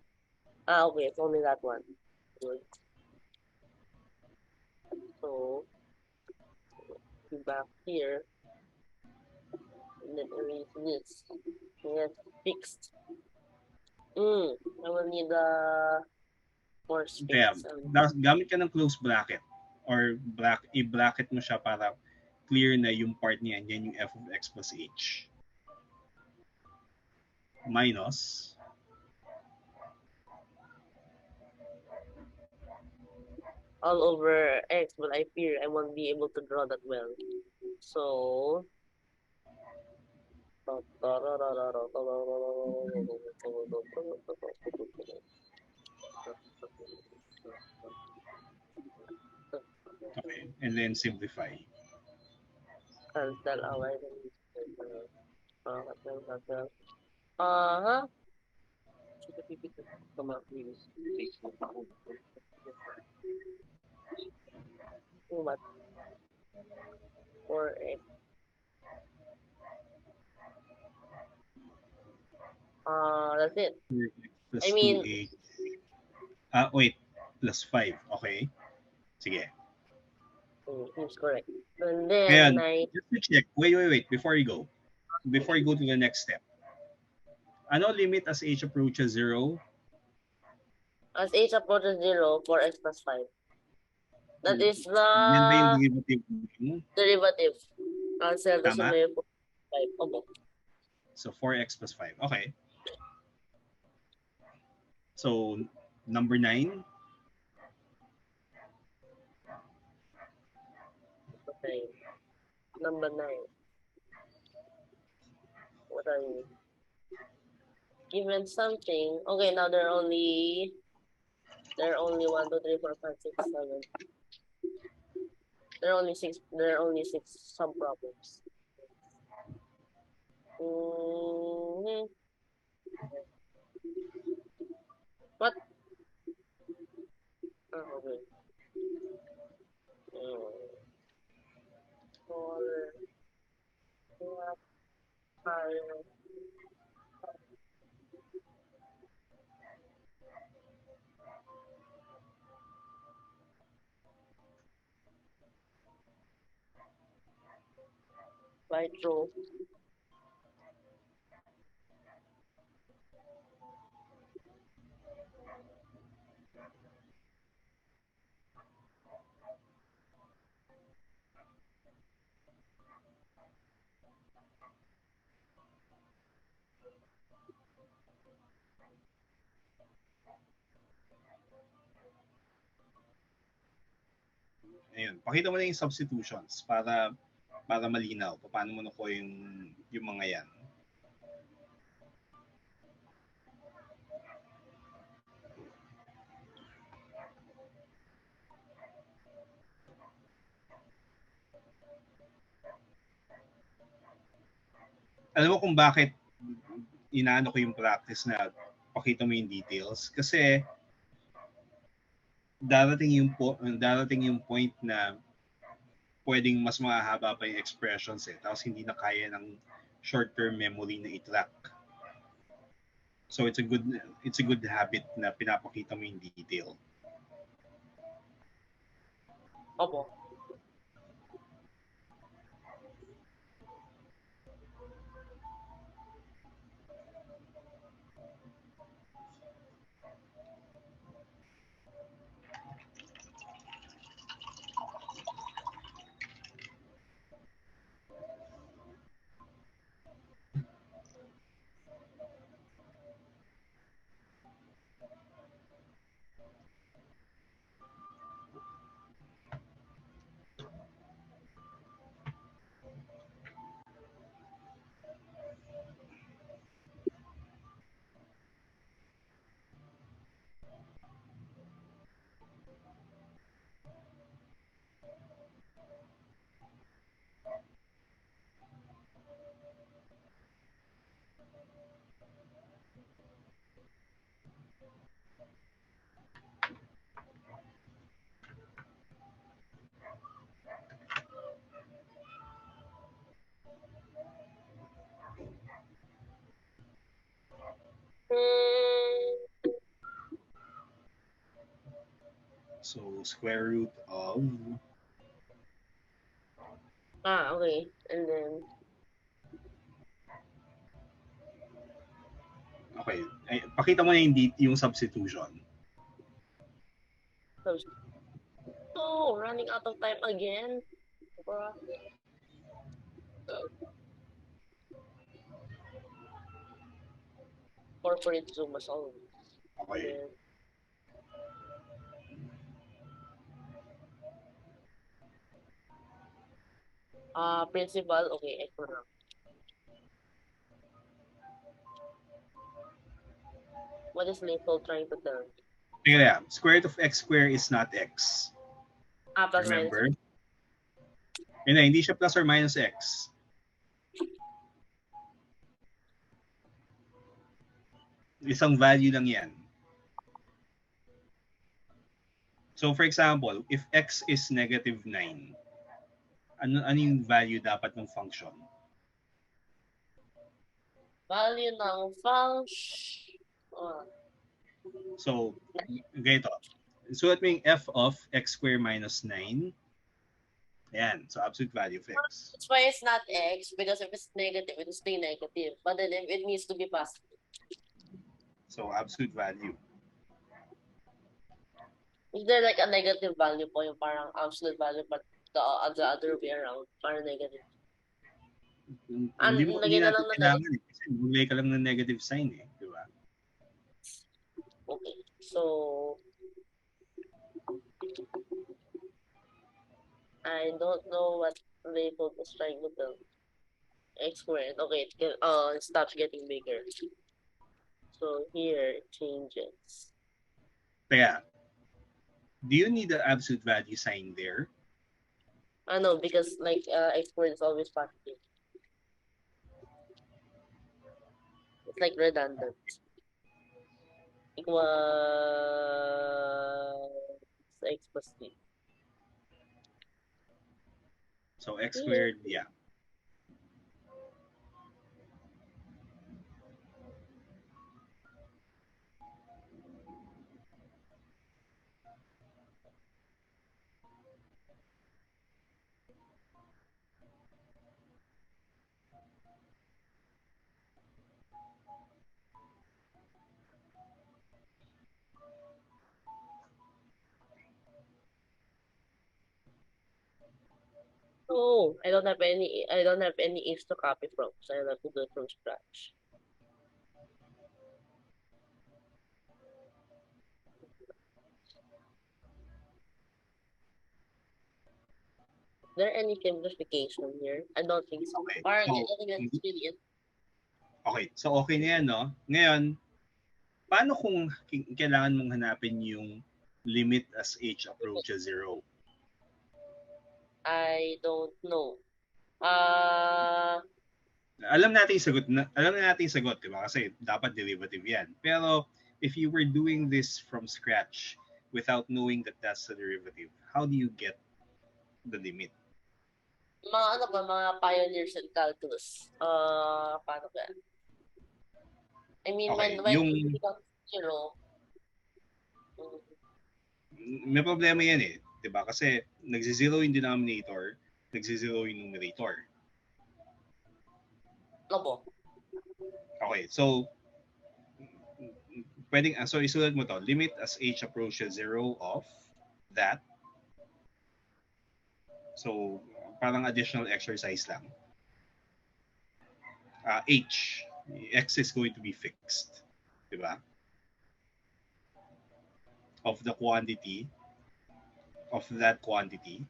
Okay, it's only that one. Good. So, back here. And then erase this. Yes, fixed. I will need more space. Yeah, gamit ka ng close bracket or i-bracket mo siya para clear na yung part niyan, yan yung f of x plus h. minus all over X, but I fear I won't be able to draw that well. So okay, and then simplify. cancel away. Uh-huh. What? 4X. That's it. 4x plus I mean, 2h. Wait, plus 5. Okay. Sige. seems correct. And then Ngayon, I, just to check. Wait. Before you go to the next step. Ano limit as h approaches 0? as H approaches 0, 4X plus 5. That is Yan ba yung the derivative mo? derivative. Cancel the Tama? sum of 5. Opo. So 4x plus 5. Okay. So number 9. Okay. Number 9. What are you? Given something. Okay, now there are only 1, 2, 3, 4, 5, 6, 7. There are only 6 sub problems. What? Oh, okay. 4, 5. Right row. Ayun. Pakita mo na yung substitutions para malinaw. Paano mo nakuha yung mga yan. Alam mo kung bakit inaano ko yung practice na pakita mo yung details? Kasi darating yung point na pwedeng mas mahaba pa yung expressions tapos hindi na kaya ng short-term memory na i-track. So it's a good habit na pinapakita mo yung detail. Opo. So square root of Okay. And then okay. Ay, pakita mo na yung substitution. oh, running out of time again. Bruh. corporate Zoom as always. Okay. Then, principal, okay, ito na. What is Lethal trying to tell me? Yeah, square root of x squared is not x. Plus minus. Remember? Hindi siya plus or minus x. Isang value lang yan. So for example, if x is negative 9, ano yung value dapat ng function? Value ng function. So, ganito. Sulat mo yung f of x squared minus 9. Ayan. So, absolute value of x. That's why it's not x, because if it's negative, it will stay negative. But then if it needs to be positive. So, absolute value. Is there like a negative value po yung parang absolute value but the other way around, parang negative? Hindi lagyan na natin lang ng kailangan eh. Kasi magbigay ka lang ng negative sign eh. Di ba? Okay. So, I don't know what label is trying to tell. X squared. Okay, it stops getting bigger. So here it changes. Kaya, do you need the absolute value sign there? No, because like X squared is always positive. It's like redundant. Equals x plus 3. So, x squared, yeah. Oh, I don't have any A's to copy from, so I'll have to do it from scratch. Is there any simplification here? I don't think so. Okay. Parang So, I think that's really it. okay. So, okay na yan, no? Ngayon, paano kung kailangan mong hanapin yung limit as h approaches 0? I don't know. Alam natin yung sagot, di ba? Kasi dapat derivative yan. Pero, if you were doing this from scratch without knowing that that's the derivative, how do you get the limit? Mga pioneers in calculus. Paano ba? I mean, Okay, when yung it becomes 0, may problema yan eh, 'di ba? Kasi nagsi-zero yung denominator, nagsi-zero yung numerator. Opo. Okay, so so isulat mo to, limit as h approaches 0 of that. So, parang additional exercise lang. X is going to be fixed, 'di ba? Of the quantity of that quantity.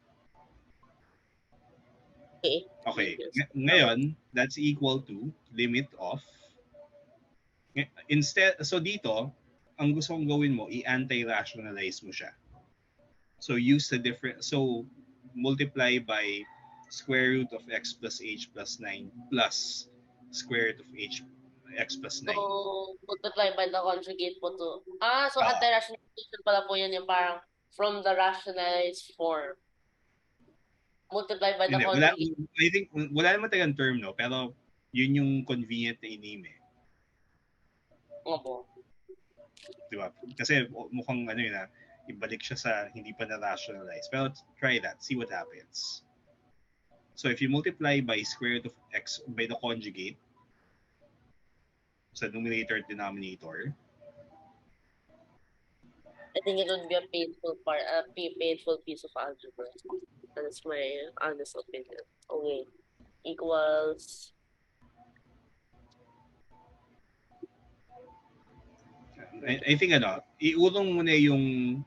Okay. Ngayon, that's equal to limit of so dito, ang gusto kong gawin mo, i-anti-rationalize mo siya. So multiply by square root of x plus h plus 9 plus square root of x plus 9. So, multiply by the conjugate po to. So anti-rationalization pala po yun yung parang from the rationalized form. Multiply by the conjugate. I think, wala naman tagang term, no? Pero, yun yung convenient na i-name eh. Opo. Diba? Kasi mukhang ibalik siya sa hindi pa na-rationalize. Pero try that. See what happens. So if you multiply by square root of x by the conjugate sa numerator denominator, I think it would be a painful piece of algebra. That's my honest opinion. Okay. Equals I think iulong mo na yung,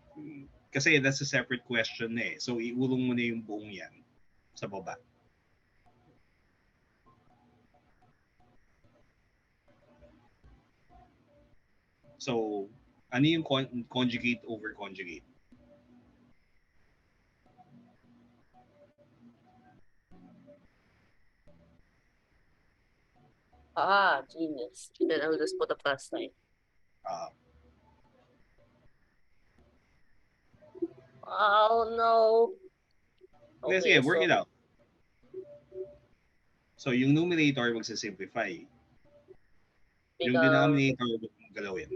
kasi that's a separate question eh. So iulong mo na yung buong yan sa baba. So, ano yung conjugate over conjugate? Genius. Then I will just put a plus sign. Oh no. Sige, work it out. So, yung numerator magsa-simplify. Yung denominator huwag mong galawin.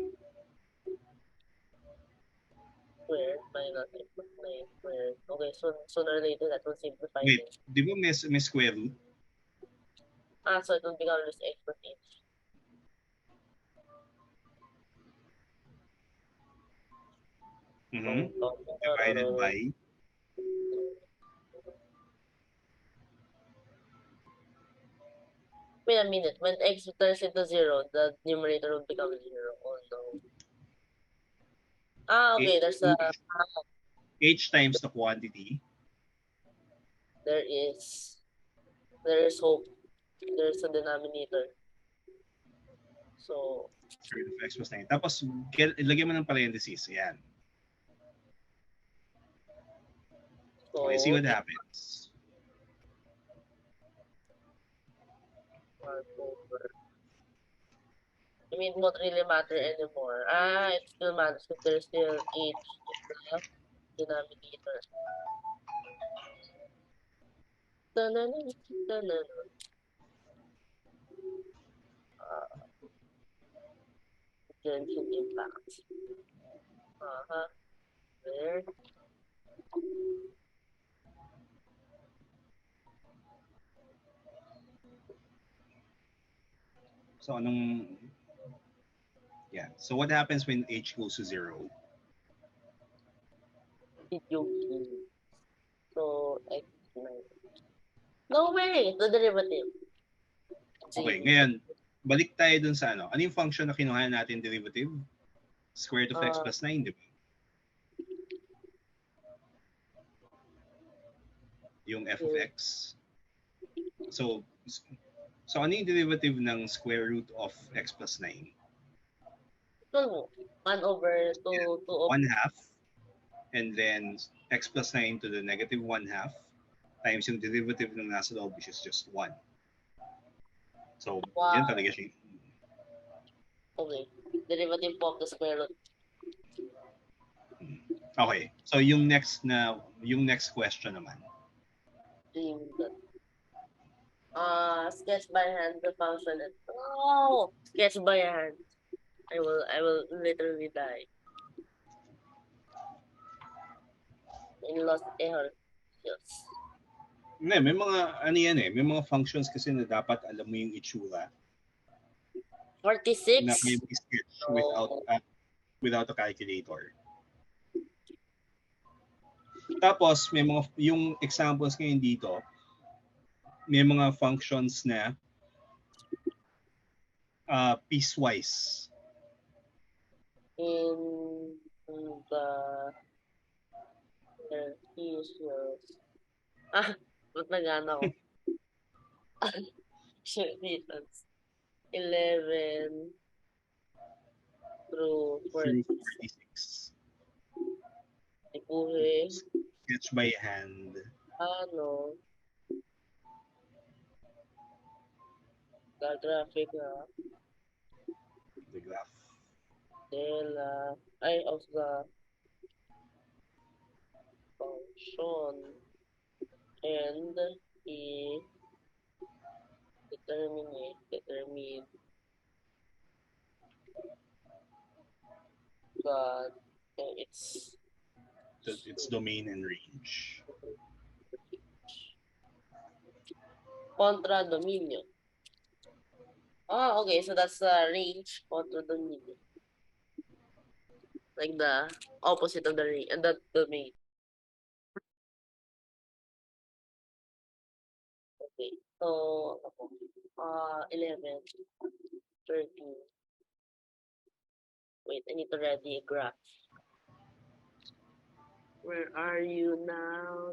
Squared minus x plus 9 squared. Okay, so sooner or later that will simplify. Wait, di ba may square root? So it will become just x plus h. Divided by? Wait a minute. When x turns into 0, the numerator will become 0. Oh no. Okay. There's a h times the quantity. There is hope. There's a denominator. So Square root of x plus 9. Tapos, ilagay mo ng parentheses. Ayan. Okay, see what happens. I mean, it won't really matter anymore. It still matters if there's still h in the denominator. Genshin Impact. There. So, yeah. So, what happens when h goes to 0? So, x no way! The derivative. Okay, ngayon, balik tayo dun sa ano. Ano yung function na kinuha natin derivative? Square root of x plus 9, di ba? Yung f of x. So ano yung derivative ng square root of x plus 9? 1 over 2 1 half. And then x plus 9 to the negative 1 half times yung derivative ng nasa loob, which is just 1. So, yun talaga siya. Okay. Derivative of the square root. Okay. So, yung next question naman. Sketch by hand the function. Sketch by hand. I will literally die. In lost error. Yes. May mga may mga functions kasi na dapat alam mo yung itsura. 46? Na may sketch without a calculator. Tapos, may mga, yung examples ngayon dito, may mga functions na piecewise. In the issues. Ba't nagana ko? 11 through 46. Ipuhe. Sketch by hand. Graphic The graph. of the function and determine its domain and range. Contra dominio. Okay, so that's the range contra dominio. Like the opposite of the range and the domain. Okay, so 11, 13, Wait, I need to ready a graph. Where are you now?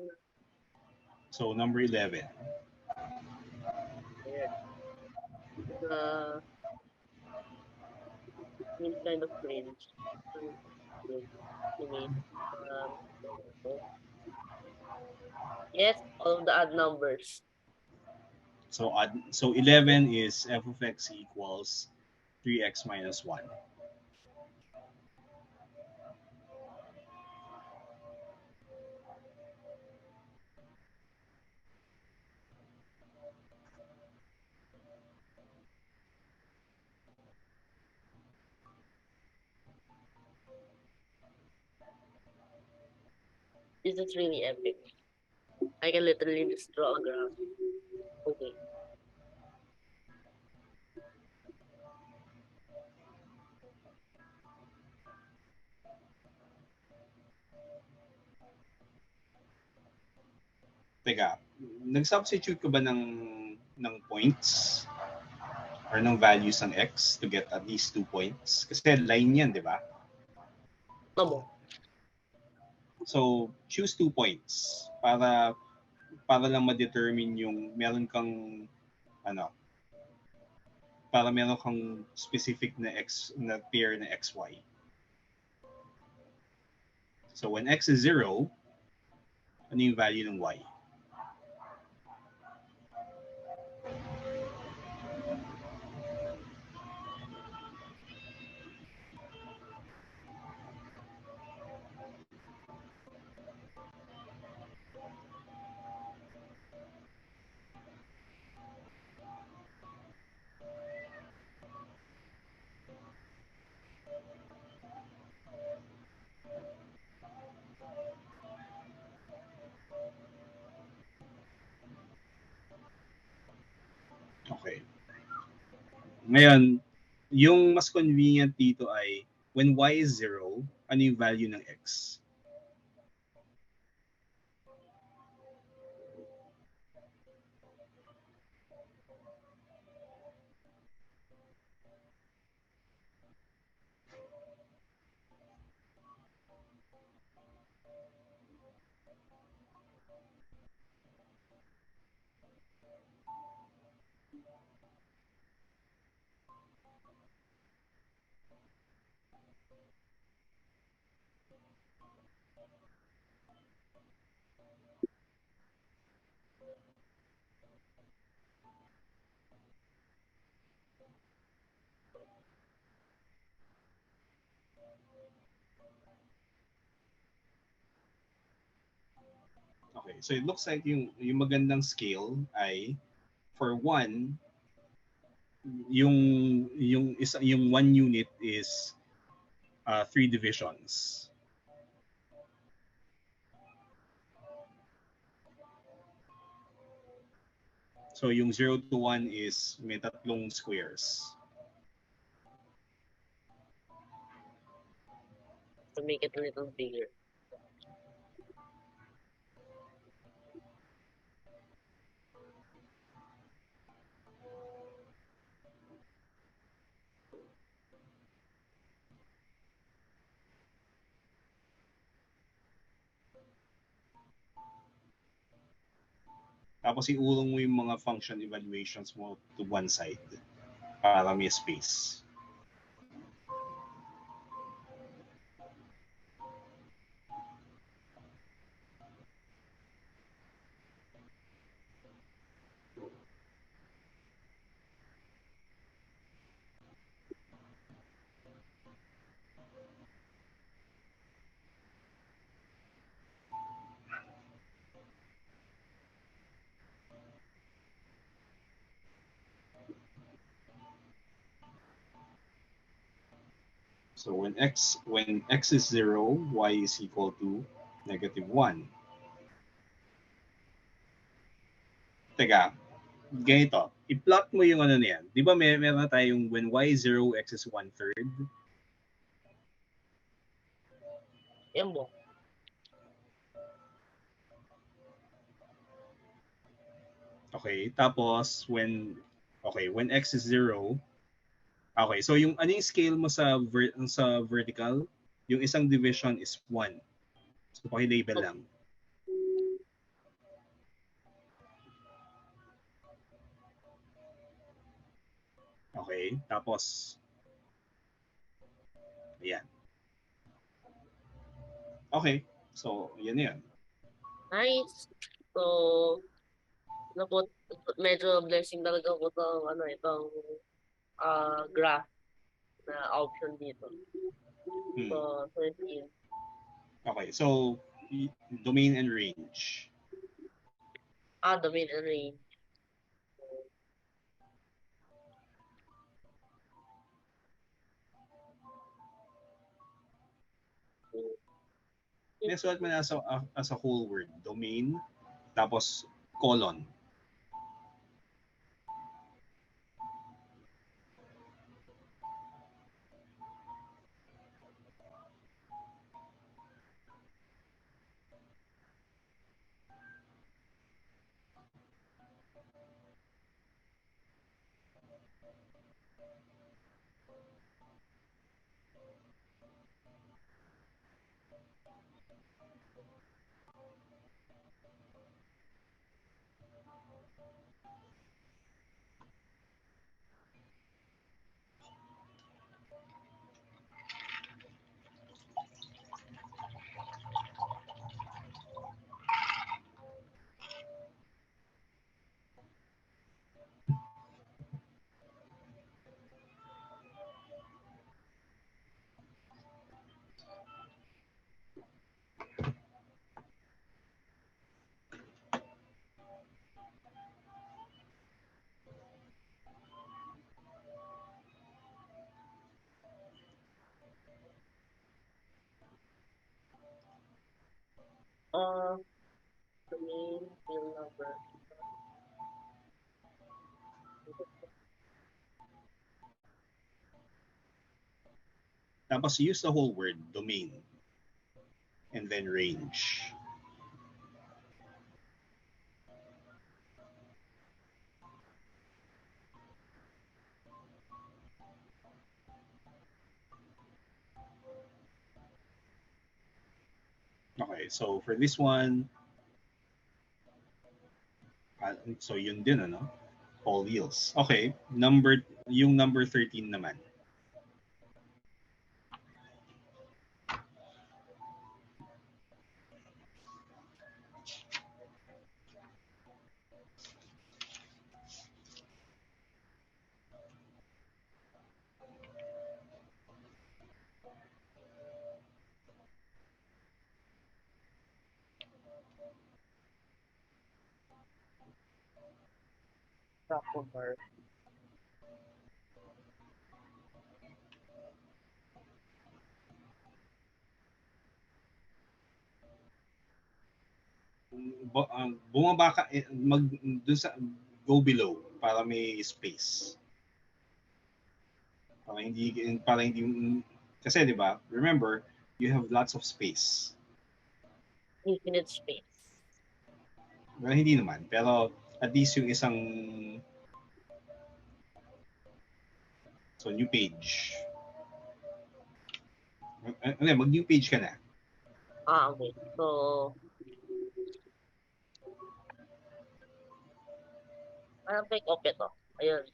So number 11. There. Seems kind of cringe. Wait, you mean, yes, all of the odd numbers. So 11 is f of x equals 3x minus 1. This is really epic. I can literally just draw a graph. Okay. Teka, nag-substitute ka ba ng points or ng values ng x to get at least 2 points? Kasi line yan, di ba? Tamo. So, choose 2 points para lang ma-determine yung meron kang para meron kang specific na x na pair na xy. So, when x is 0, ano yung value ng y? Okay. Ngayon, yung mas convenient dito ay when y is 0, ano yung value ng x? Okay, so it looks like yung magandang scale ay for 1, yung 1 unit is 3 divisions. So yung 0 to 1 is may tatlong squares. To make it a little bigger. Tapos iulong mo yung mga function evaluations mo to one side para may space. So when x is 0, y is equal to -1. Teka, ganito. I-plot mo yung ano na yan. Di ba meron tayong when y is 0, x is 1/3? Yan mo. Okay, tapos when x is 0, Okay, so yung ano yung scale mo sa sa vertical? Yung isang division is 1. So paki-label lang. Okay, tapos ayan. Okay, so yan yan. Nice. So, medyo blessing talaga ko itong, itong graph na option dito. So, 13. Okay, so domain and range. Domain and range. Nesulat mo na as a whole word. Domain, tapos colon. Domain, field number. Tapos use the whole word, domain. And then range. Okay, so for this one, so yun din, ano? All wheels. Okay, yung number 13 naman. Bar. Bumaba ka, dun sa, go below para may space. Para hindi, kasi di ba, remember, you have lots of space. Infinite space. Well, hindi naman, pero at least yung isang, so new page. Mag-new page ka na. Okay. So, anong pick up ito? Ayun.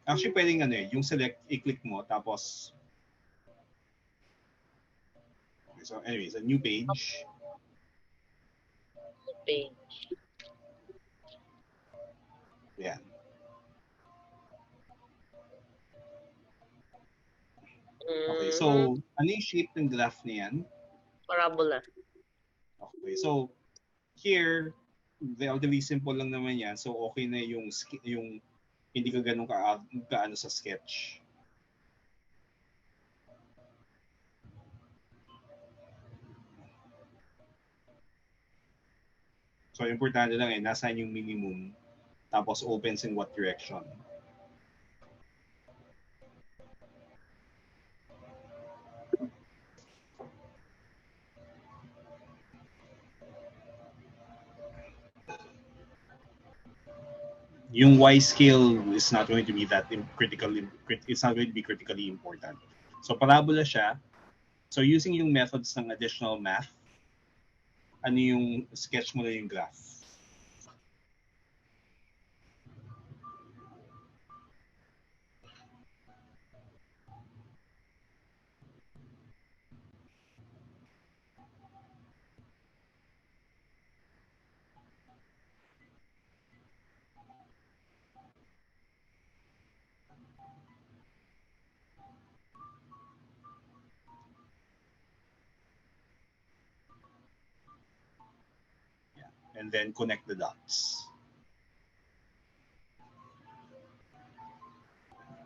Actually, pwedeng yung select, i-click mo, tapos, so anyways, a new page. Page. Yan. Okay, so, ano yung shape ng graph niyan? Parabola. Okay, so, here, relatively simple lang naman yan. So, okay na yung hindi ka ganun kaano sa sketch. So, importante lang nasaan yung minimum, tapos opens in what direction. yung Y scale is not going to be that it's not going to be critically important. So parabola siya. So using yung methods ng additional math, ano yung sketch mo na yung graph. And then connect the dots.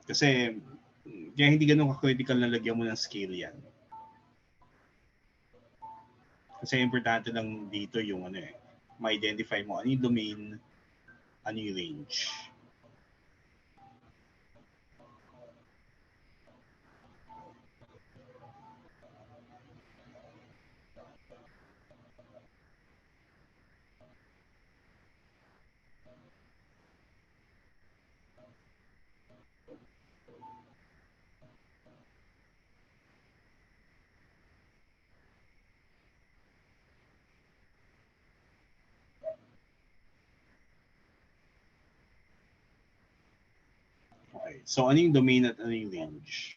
Kasi kaya hindi ganun ka-critical na lagyan mo ng scale yan. Kasi importante lang dito yung ma-identify mo ano yung domain, ano yung range. Okay. So, ano yung domain at ano yung range?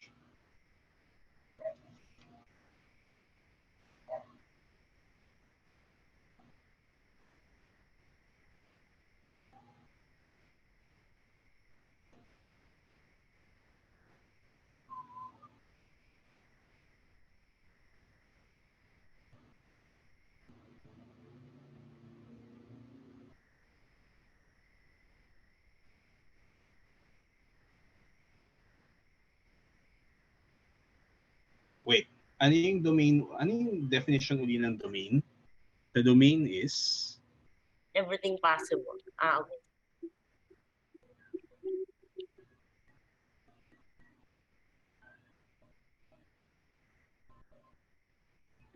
Wait, ano yung domain? Ano yung definition uli ng domain? The domain is Everything possible. Okay.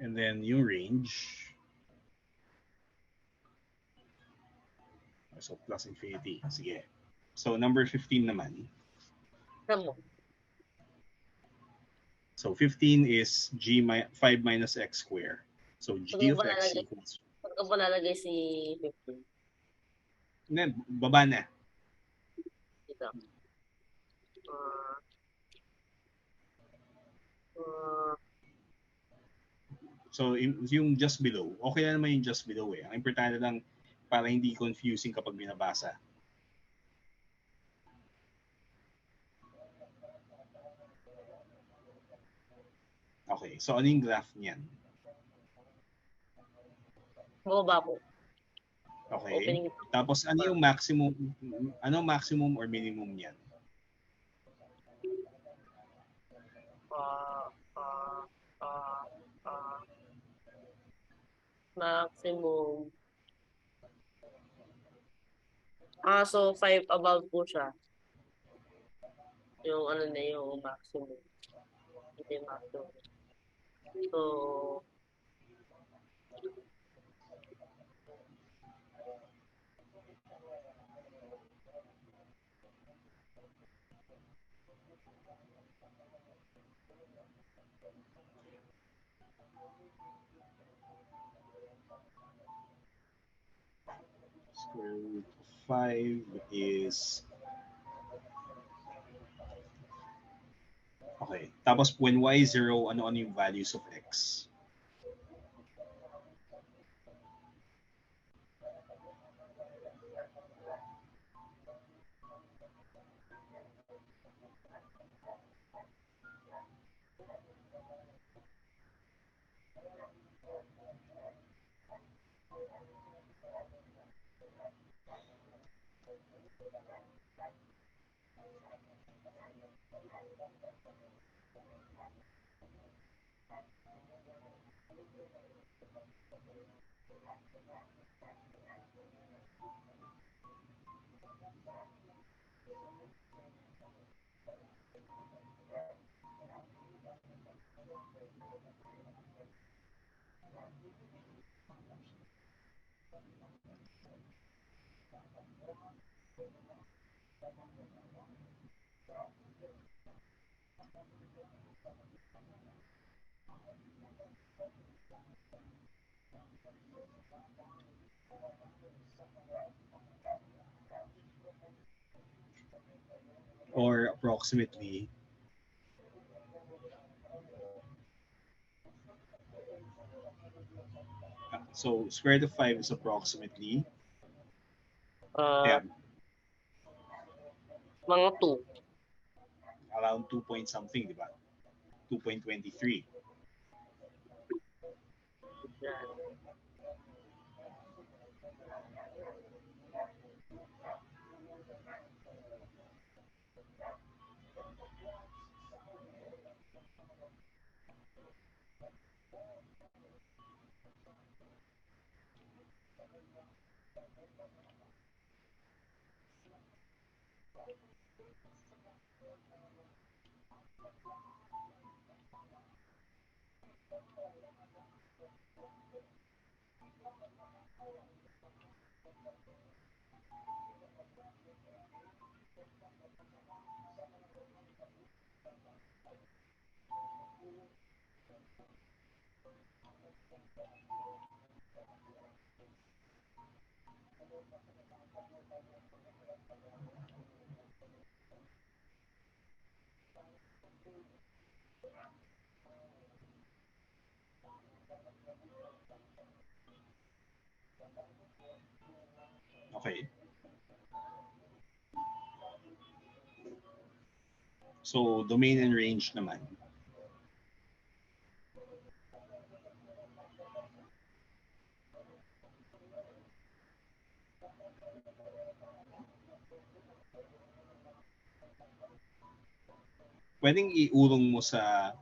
and then yung range. So plus infinity. Sige. So number 15 naman. Tama. So 15 is 5 minus x squared. So g of x equals. Saan ka ba lalagay si 15? Then, baba na. Dito. So yung just below. Okay na naman yung just below eh. Ang importante lang para hindi confusing kapag binabasa. Okay, so ano yung graph niyan? Baba po. Okay. Opening. Tapos ano yung maximum or minimum niyan? Maximum. So 5 above po siya. Yung ano na yung maximum. Hindi maximum. So, Square root of 5 is... Okay. Tapos when y is 0, ano yung values of x? Or approximately, so square root of 5 is approximately, Uh, yeah, mga 2. around 2 point something, di ba? 2.23. Yan. Okay. So domain and range naman. Pwedeng iurong mo sa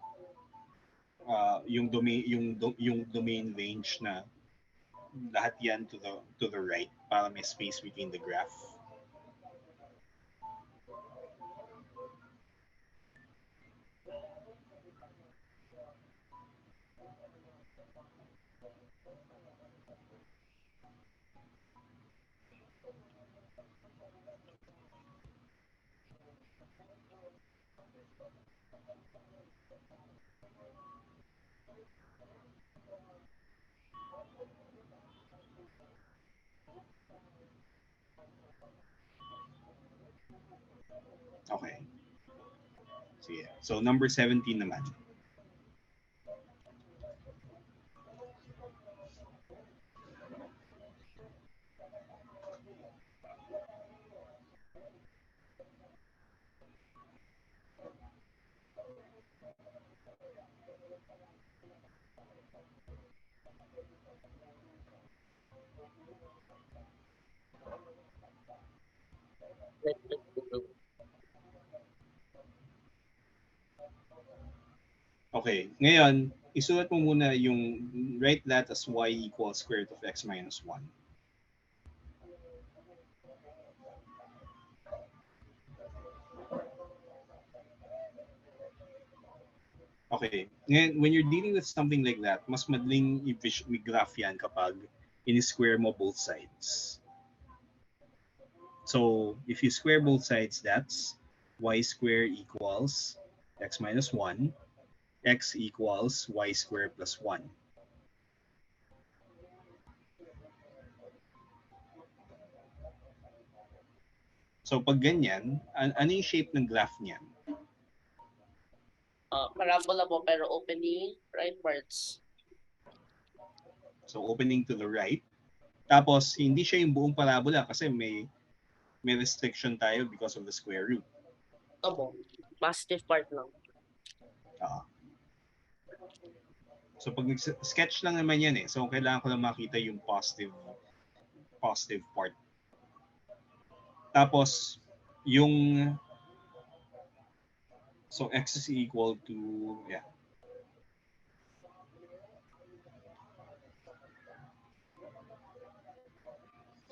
yung domain range na lahat yan to the right para may space between the graph. Okay. Sige. So number 17 naman. Okay. Ngayon, isulat mo muna yung write that as y equals square root of x minus 1. Okay. Ngayon, when you're dealing with something like that, mas madaling i-graph yan kapag in-square mo both sides. So, if you square both sides, that's y squared equals x minus 1, x equals y squared plus 1. So, pag ganyan, ano yung shape ng graph niyan? Parabola po pero opening rightwards. So, opening to the right. Tapos, hindi siya yung buong parabola kasi may restriction tayo because of the square root. Opo. Positive part lang. So, pag sketch lang naman yan eh. So, kailangan ko lang makita yung positive part. Tapos, yung so x is equal to, yeah.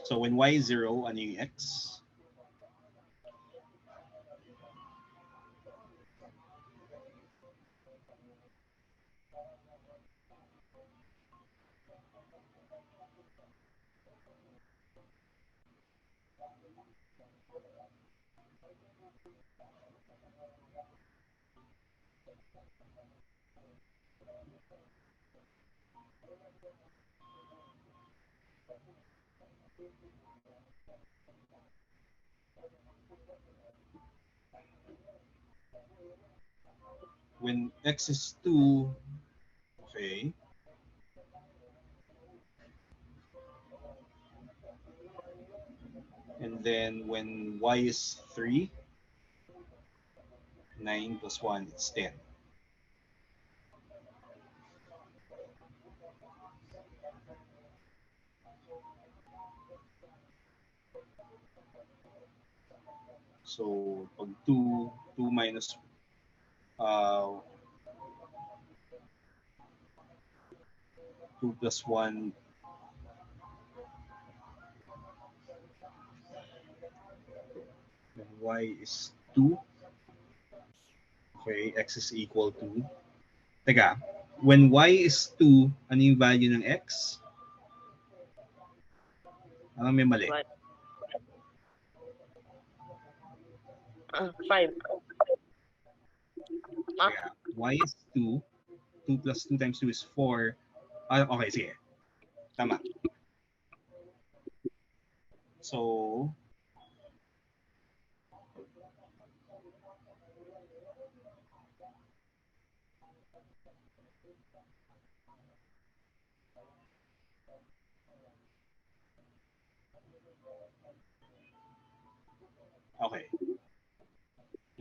So, when y is 0, ano yung x? When x is 2, okay. And then when y is 3, 9 plus 1, it's 10. So, pag 2 minus 2 plus 1, when y is 2, okay, x is equal to, teka, when y is 2, ano yung value ng x? Ano may mali? 5. Teka, y is 2, 2 plus 2 times 2 is 4. Okay, sige. Tama. So, okay.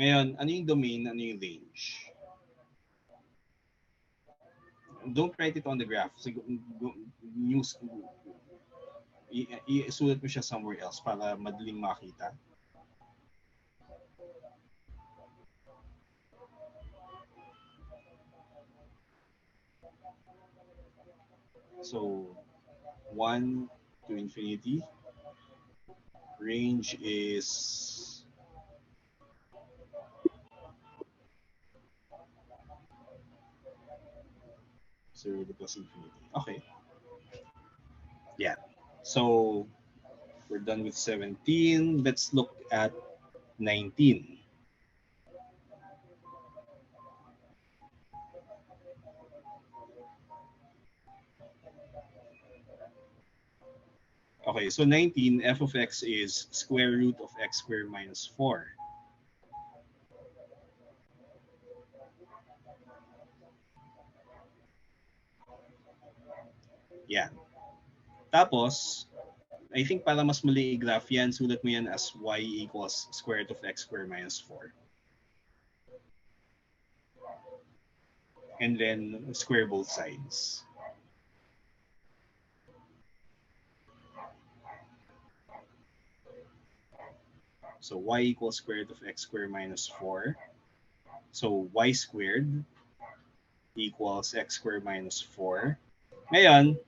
Ngayon, ano yung domain, ano yung range? Don't write it on the graph. Isulat mo siya somewhere else para madaling makita. So, 1 to infinity. Range is zero plus infinity. Okay. Yeah. So, we're done with 17. Let's look at 19. Okay, so 19, f of x is square root of x squared minus 4. Yan. Tapos, I think para mas mali i-graph yan, sulat mo yan as y equals square root of x squared minus 4. And then square both sides. So y equals square root of x squared minus 4. So y squared equals x squared minus 4. Ngayon,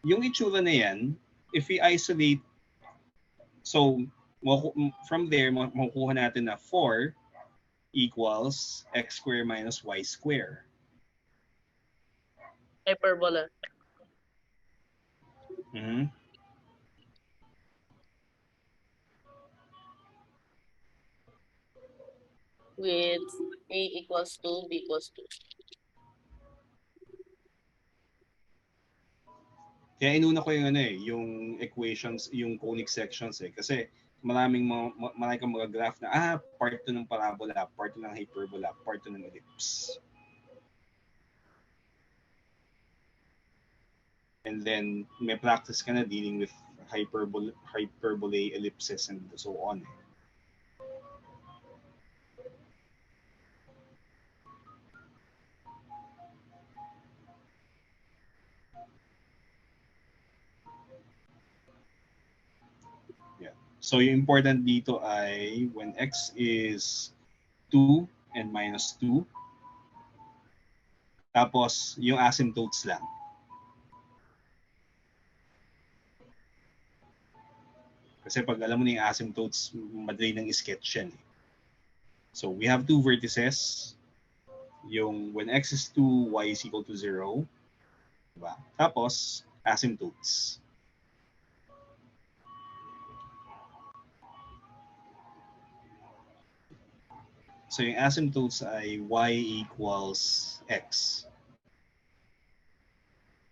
yung itsura na yan, if we isolate, so from there, makukuha natin na 4 equals x squared minus y squared. Hyperbola. Mm-hmm. With A equals 2, B equals 2. Kaya inuna ko yung yung equations, yung conic sections kasi marami kang mga graph na part 2 ng parabola, part 2 ng hyperbola, part 2 ng ellipse. And then may practice ka na dealing with hyperbolae, ellipses, and so on. So yung important dito ay when x is 2 and minus 2, tapos yung asymptotes lang. Kasi pag alam mo na yung asymptotes, madali nang sketch yan. So we have two vertices. Yung when x is 2, y is equal to 0. Diba? Tapos, asymptotes. So yung asymptotes ay y equals x.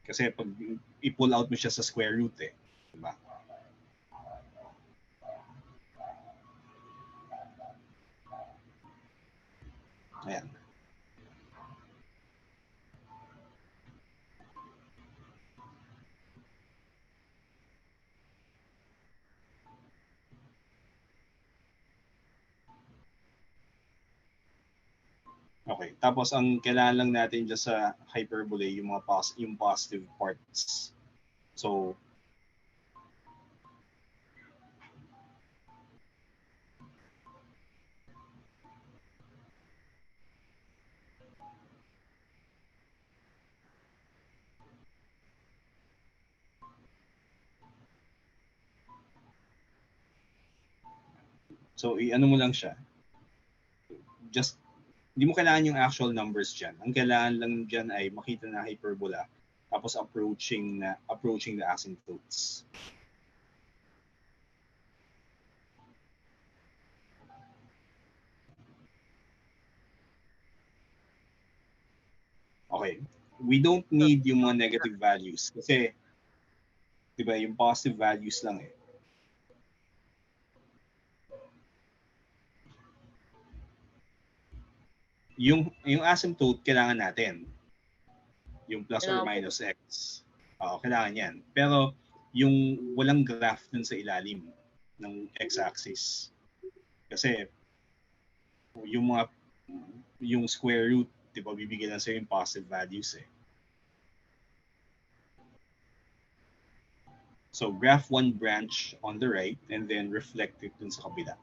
Kasi pag i-pull out mo siya sa square root eh. Diba? Ayan. Okay. Tapos ang kailangan lang natin dyan sa hyperbole, yung mga yung positive parts. So, i-ano mo lang siya. Just, hindi mo kailangan yung actual numbers dyan. Ang kailangan lang dyan ay makita na hyperbola, tapos approaching the asymptotes. Okay. We don't need yung mga negative values kasi, di ba, yung positive values lang eh. Yung asymptote, kailangan natin. Yung plus or minus x. Oo, kailangan yan. Pero, yung walang graph dun sa ilalim ng x-axis. Kasi, yung square root, di ba, bibigyan lang sa'yo yung positive values eh. So, graph one branch on the right and then reflect it dun sa kabila.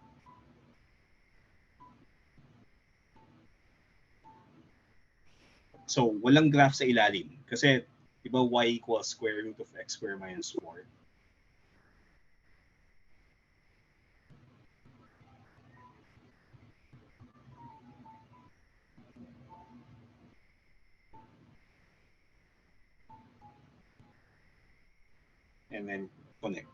So, walang graph sa ilalim. Kasi, di ba, y equals square root of x squared minus 4. And then, connect.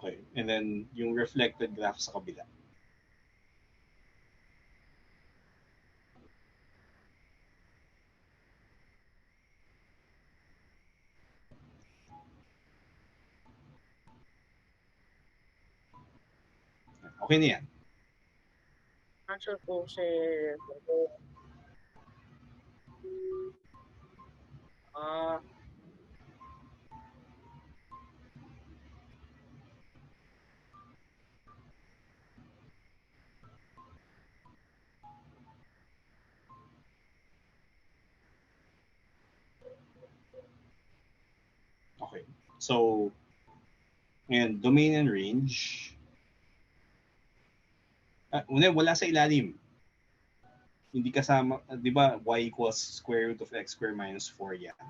Okay. And then, yung reflected graph sa kabila. Okay na yan. Not sure kung si... Okay. So, and domain and range. Una, wala sa ilalim. Hindi kasama, di ba, y equals square root of x squared minus 4 yan.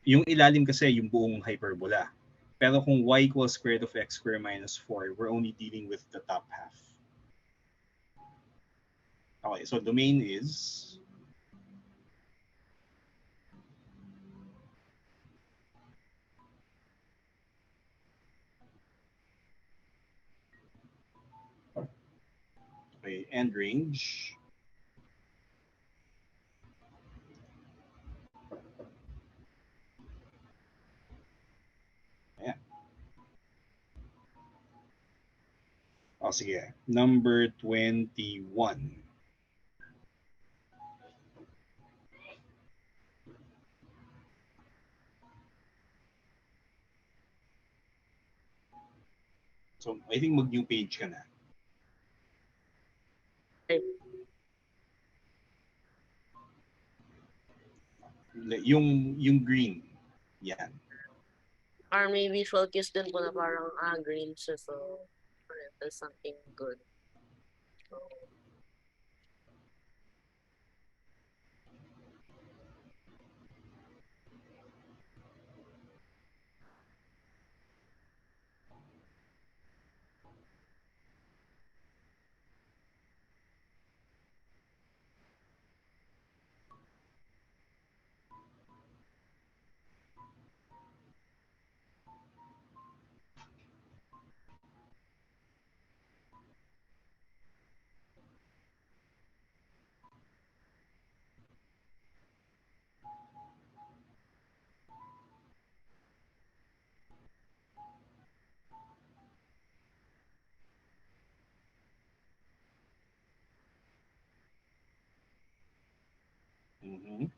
Yung ilalim kasi, yung buong hyperbola. Pero kung y equals square root of x squared minus 4, we're only dealing with the top half. Okay, so domain is... Okay, and range. Ayan. O, sige. Number 21. So, I think mag-new page ka na. Okay. Yung green. Yan. Or may visual cues din po na parang green siya, so there's something good. So, Mhm.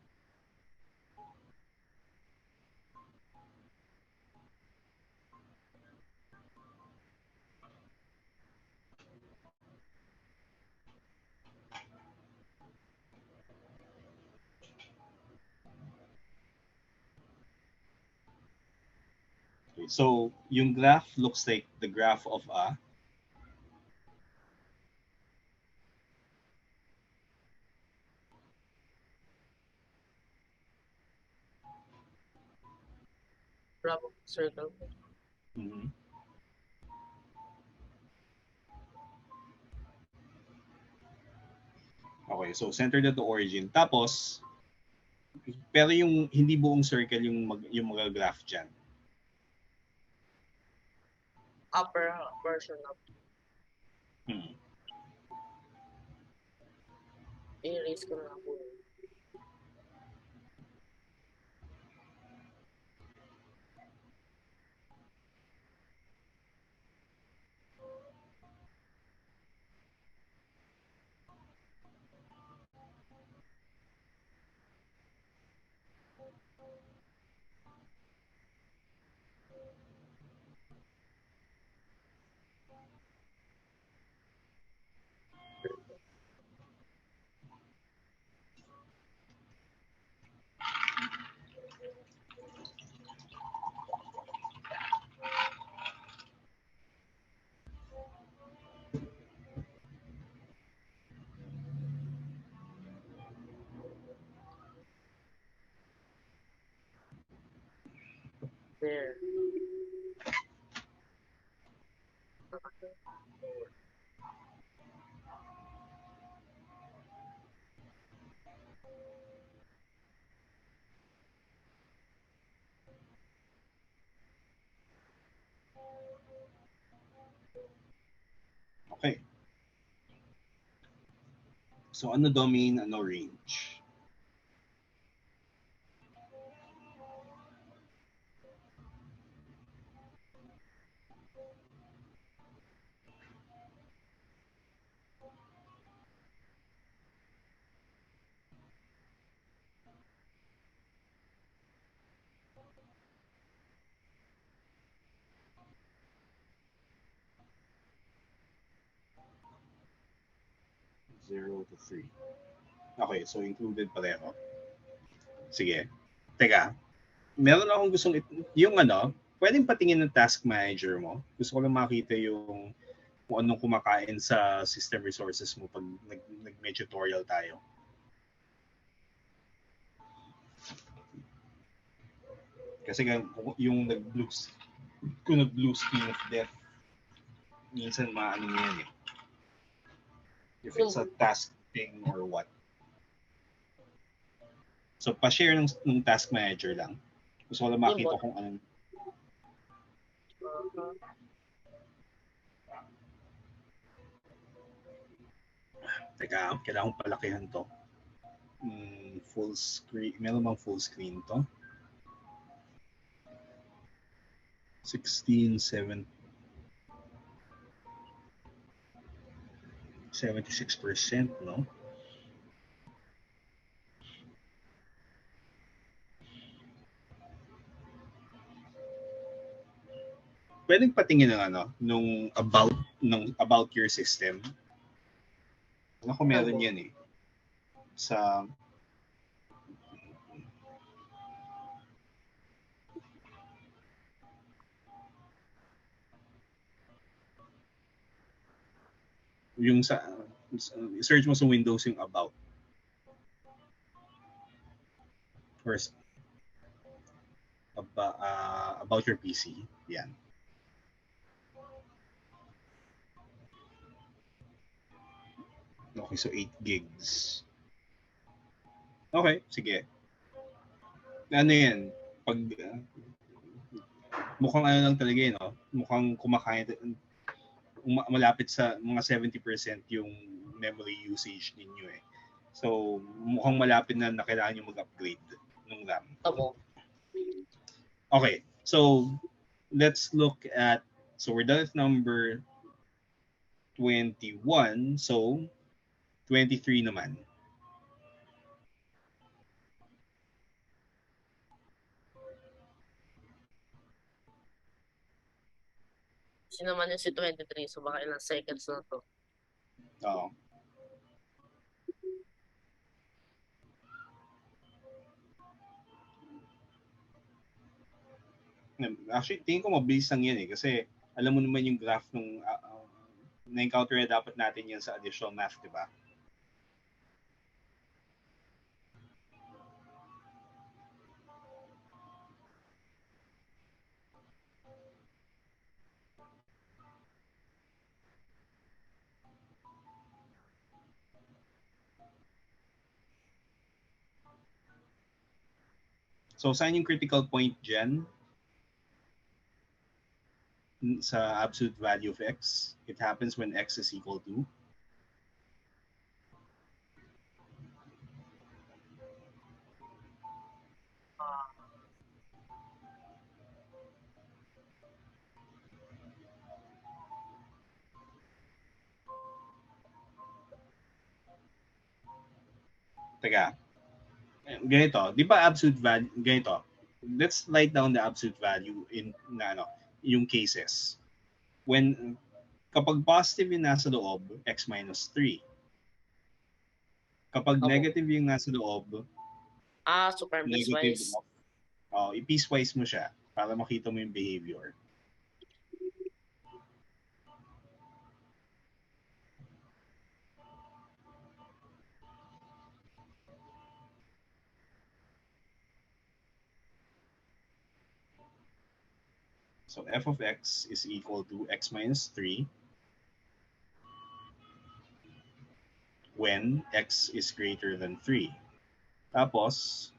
Okay, so yung graph looks like the graph of a Bravo circle. Mhm. Okay, so centered at the origin. Tapos, pero yung hindi buong circle yung mga graph dyan. Upper version of Hmm. i-erase ko na lang po. There. Okay. So ano domain, ano range? Zero to 3. Okay, so included pareho. Sige. Teka, meron akong gustong yung ano, pwedeng patingin ng task manager mo. Gusto ko lang makita yung kung anong kumakain sa system resources mo pag nag tutorial tayo. Kasi yung kung nag-blue screen of death, minsan maano yan eh. If it's a task thing or what. So, pa-share ng task manager lang. Gusto ko lang makita kung anong. Teka, kailangan kong palakihan to. Full screen. Meron bang full screen to? 16, 7, 76%, no? Pwedeng patingin ng ano, nung about your system. Ano kung meron yan eh. Sa yung sa search mo sa Windows yung about. First, about your PC. Yan. Okay, so 8 gigs. Okay, sige. Ano yan? Pag mukhang ano lang talaga yun, no? Mukhang kumakain malapit sa mga 70% yung memory usage ninyo eh. So, mukhang malapit na kailangan nyo mag-upgrade ng RAM. Abo. Okay, so let's look at, so we're done with number 21, so 23 naman. Kasi naman yung si 23, so baka ilang seconds na to. Oo. Actually, tingin ko mabilis lang yan eh. Kasi alam mo naman yung graph nung na-encounter na dapat natin yan sa additional math, di ba? So, saan yung critical point dyan? Sa absolute value of x. It happens when x is equal to Teka, ganito, di ba absolute value, ganito, let's write down the absolute value in yung cases. When, kapag positive yung nasa loob, x minus 3. Kapag Opo. negative yung nasa loob, Super negative piecewise. of, i-piecewise mo siya para makita mo yung behavior. So f of x is equal to x minus 3 when x is greater than 3. Tapos,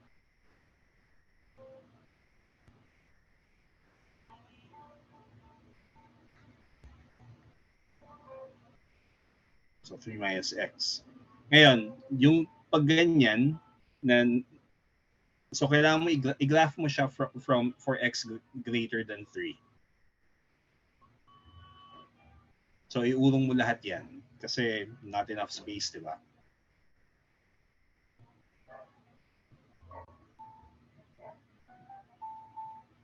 so 3 minus x. Ngayon, yung pag ganyan, so kailangan mo i-graph mo siya for x greater than 3. So iulong mo lahat yan kasi not enough space, di ba?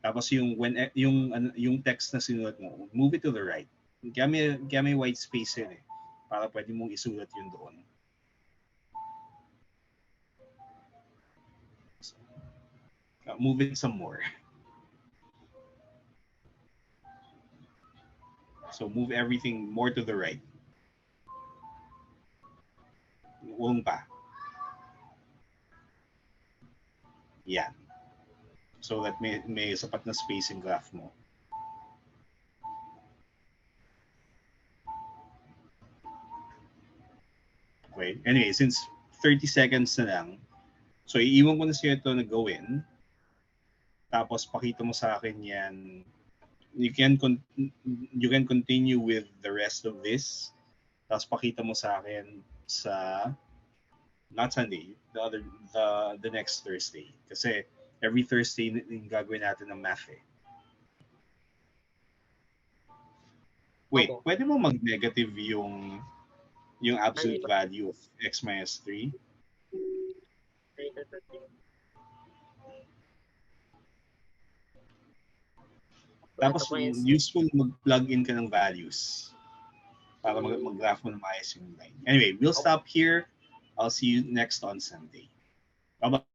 Tapos yung text na sinulat mo, move it to the right. Kaya may white space yun eh. Para pwede mong isulat yun doon. Move it some more. So move everything more to the right. Ulong pa. Yan. So that may sapat na space yung graph mo. Okay. Anyway, since 30 seconds na lang, so iiwan ko na siya ito na gawin. Tapos pakita mo sa akin yan. You can continue with the rest of this. Tapos pakita mo sa akin sa not Sunday, the next Thursday. Kasi every Thursday yung gagawin natin ng math eh. Wait, Opo. pwede mo mag-negative yung absolute value of x minus 3? Tapos useful mag-plug in ka ng values para mag-graph mo na maayos yung line. Anyway, we'll stop here. I'll see you next on Sunday. Bye-bye.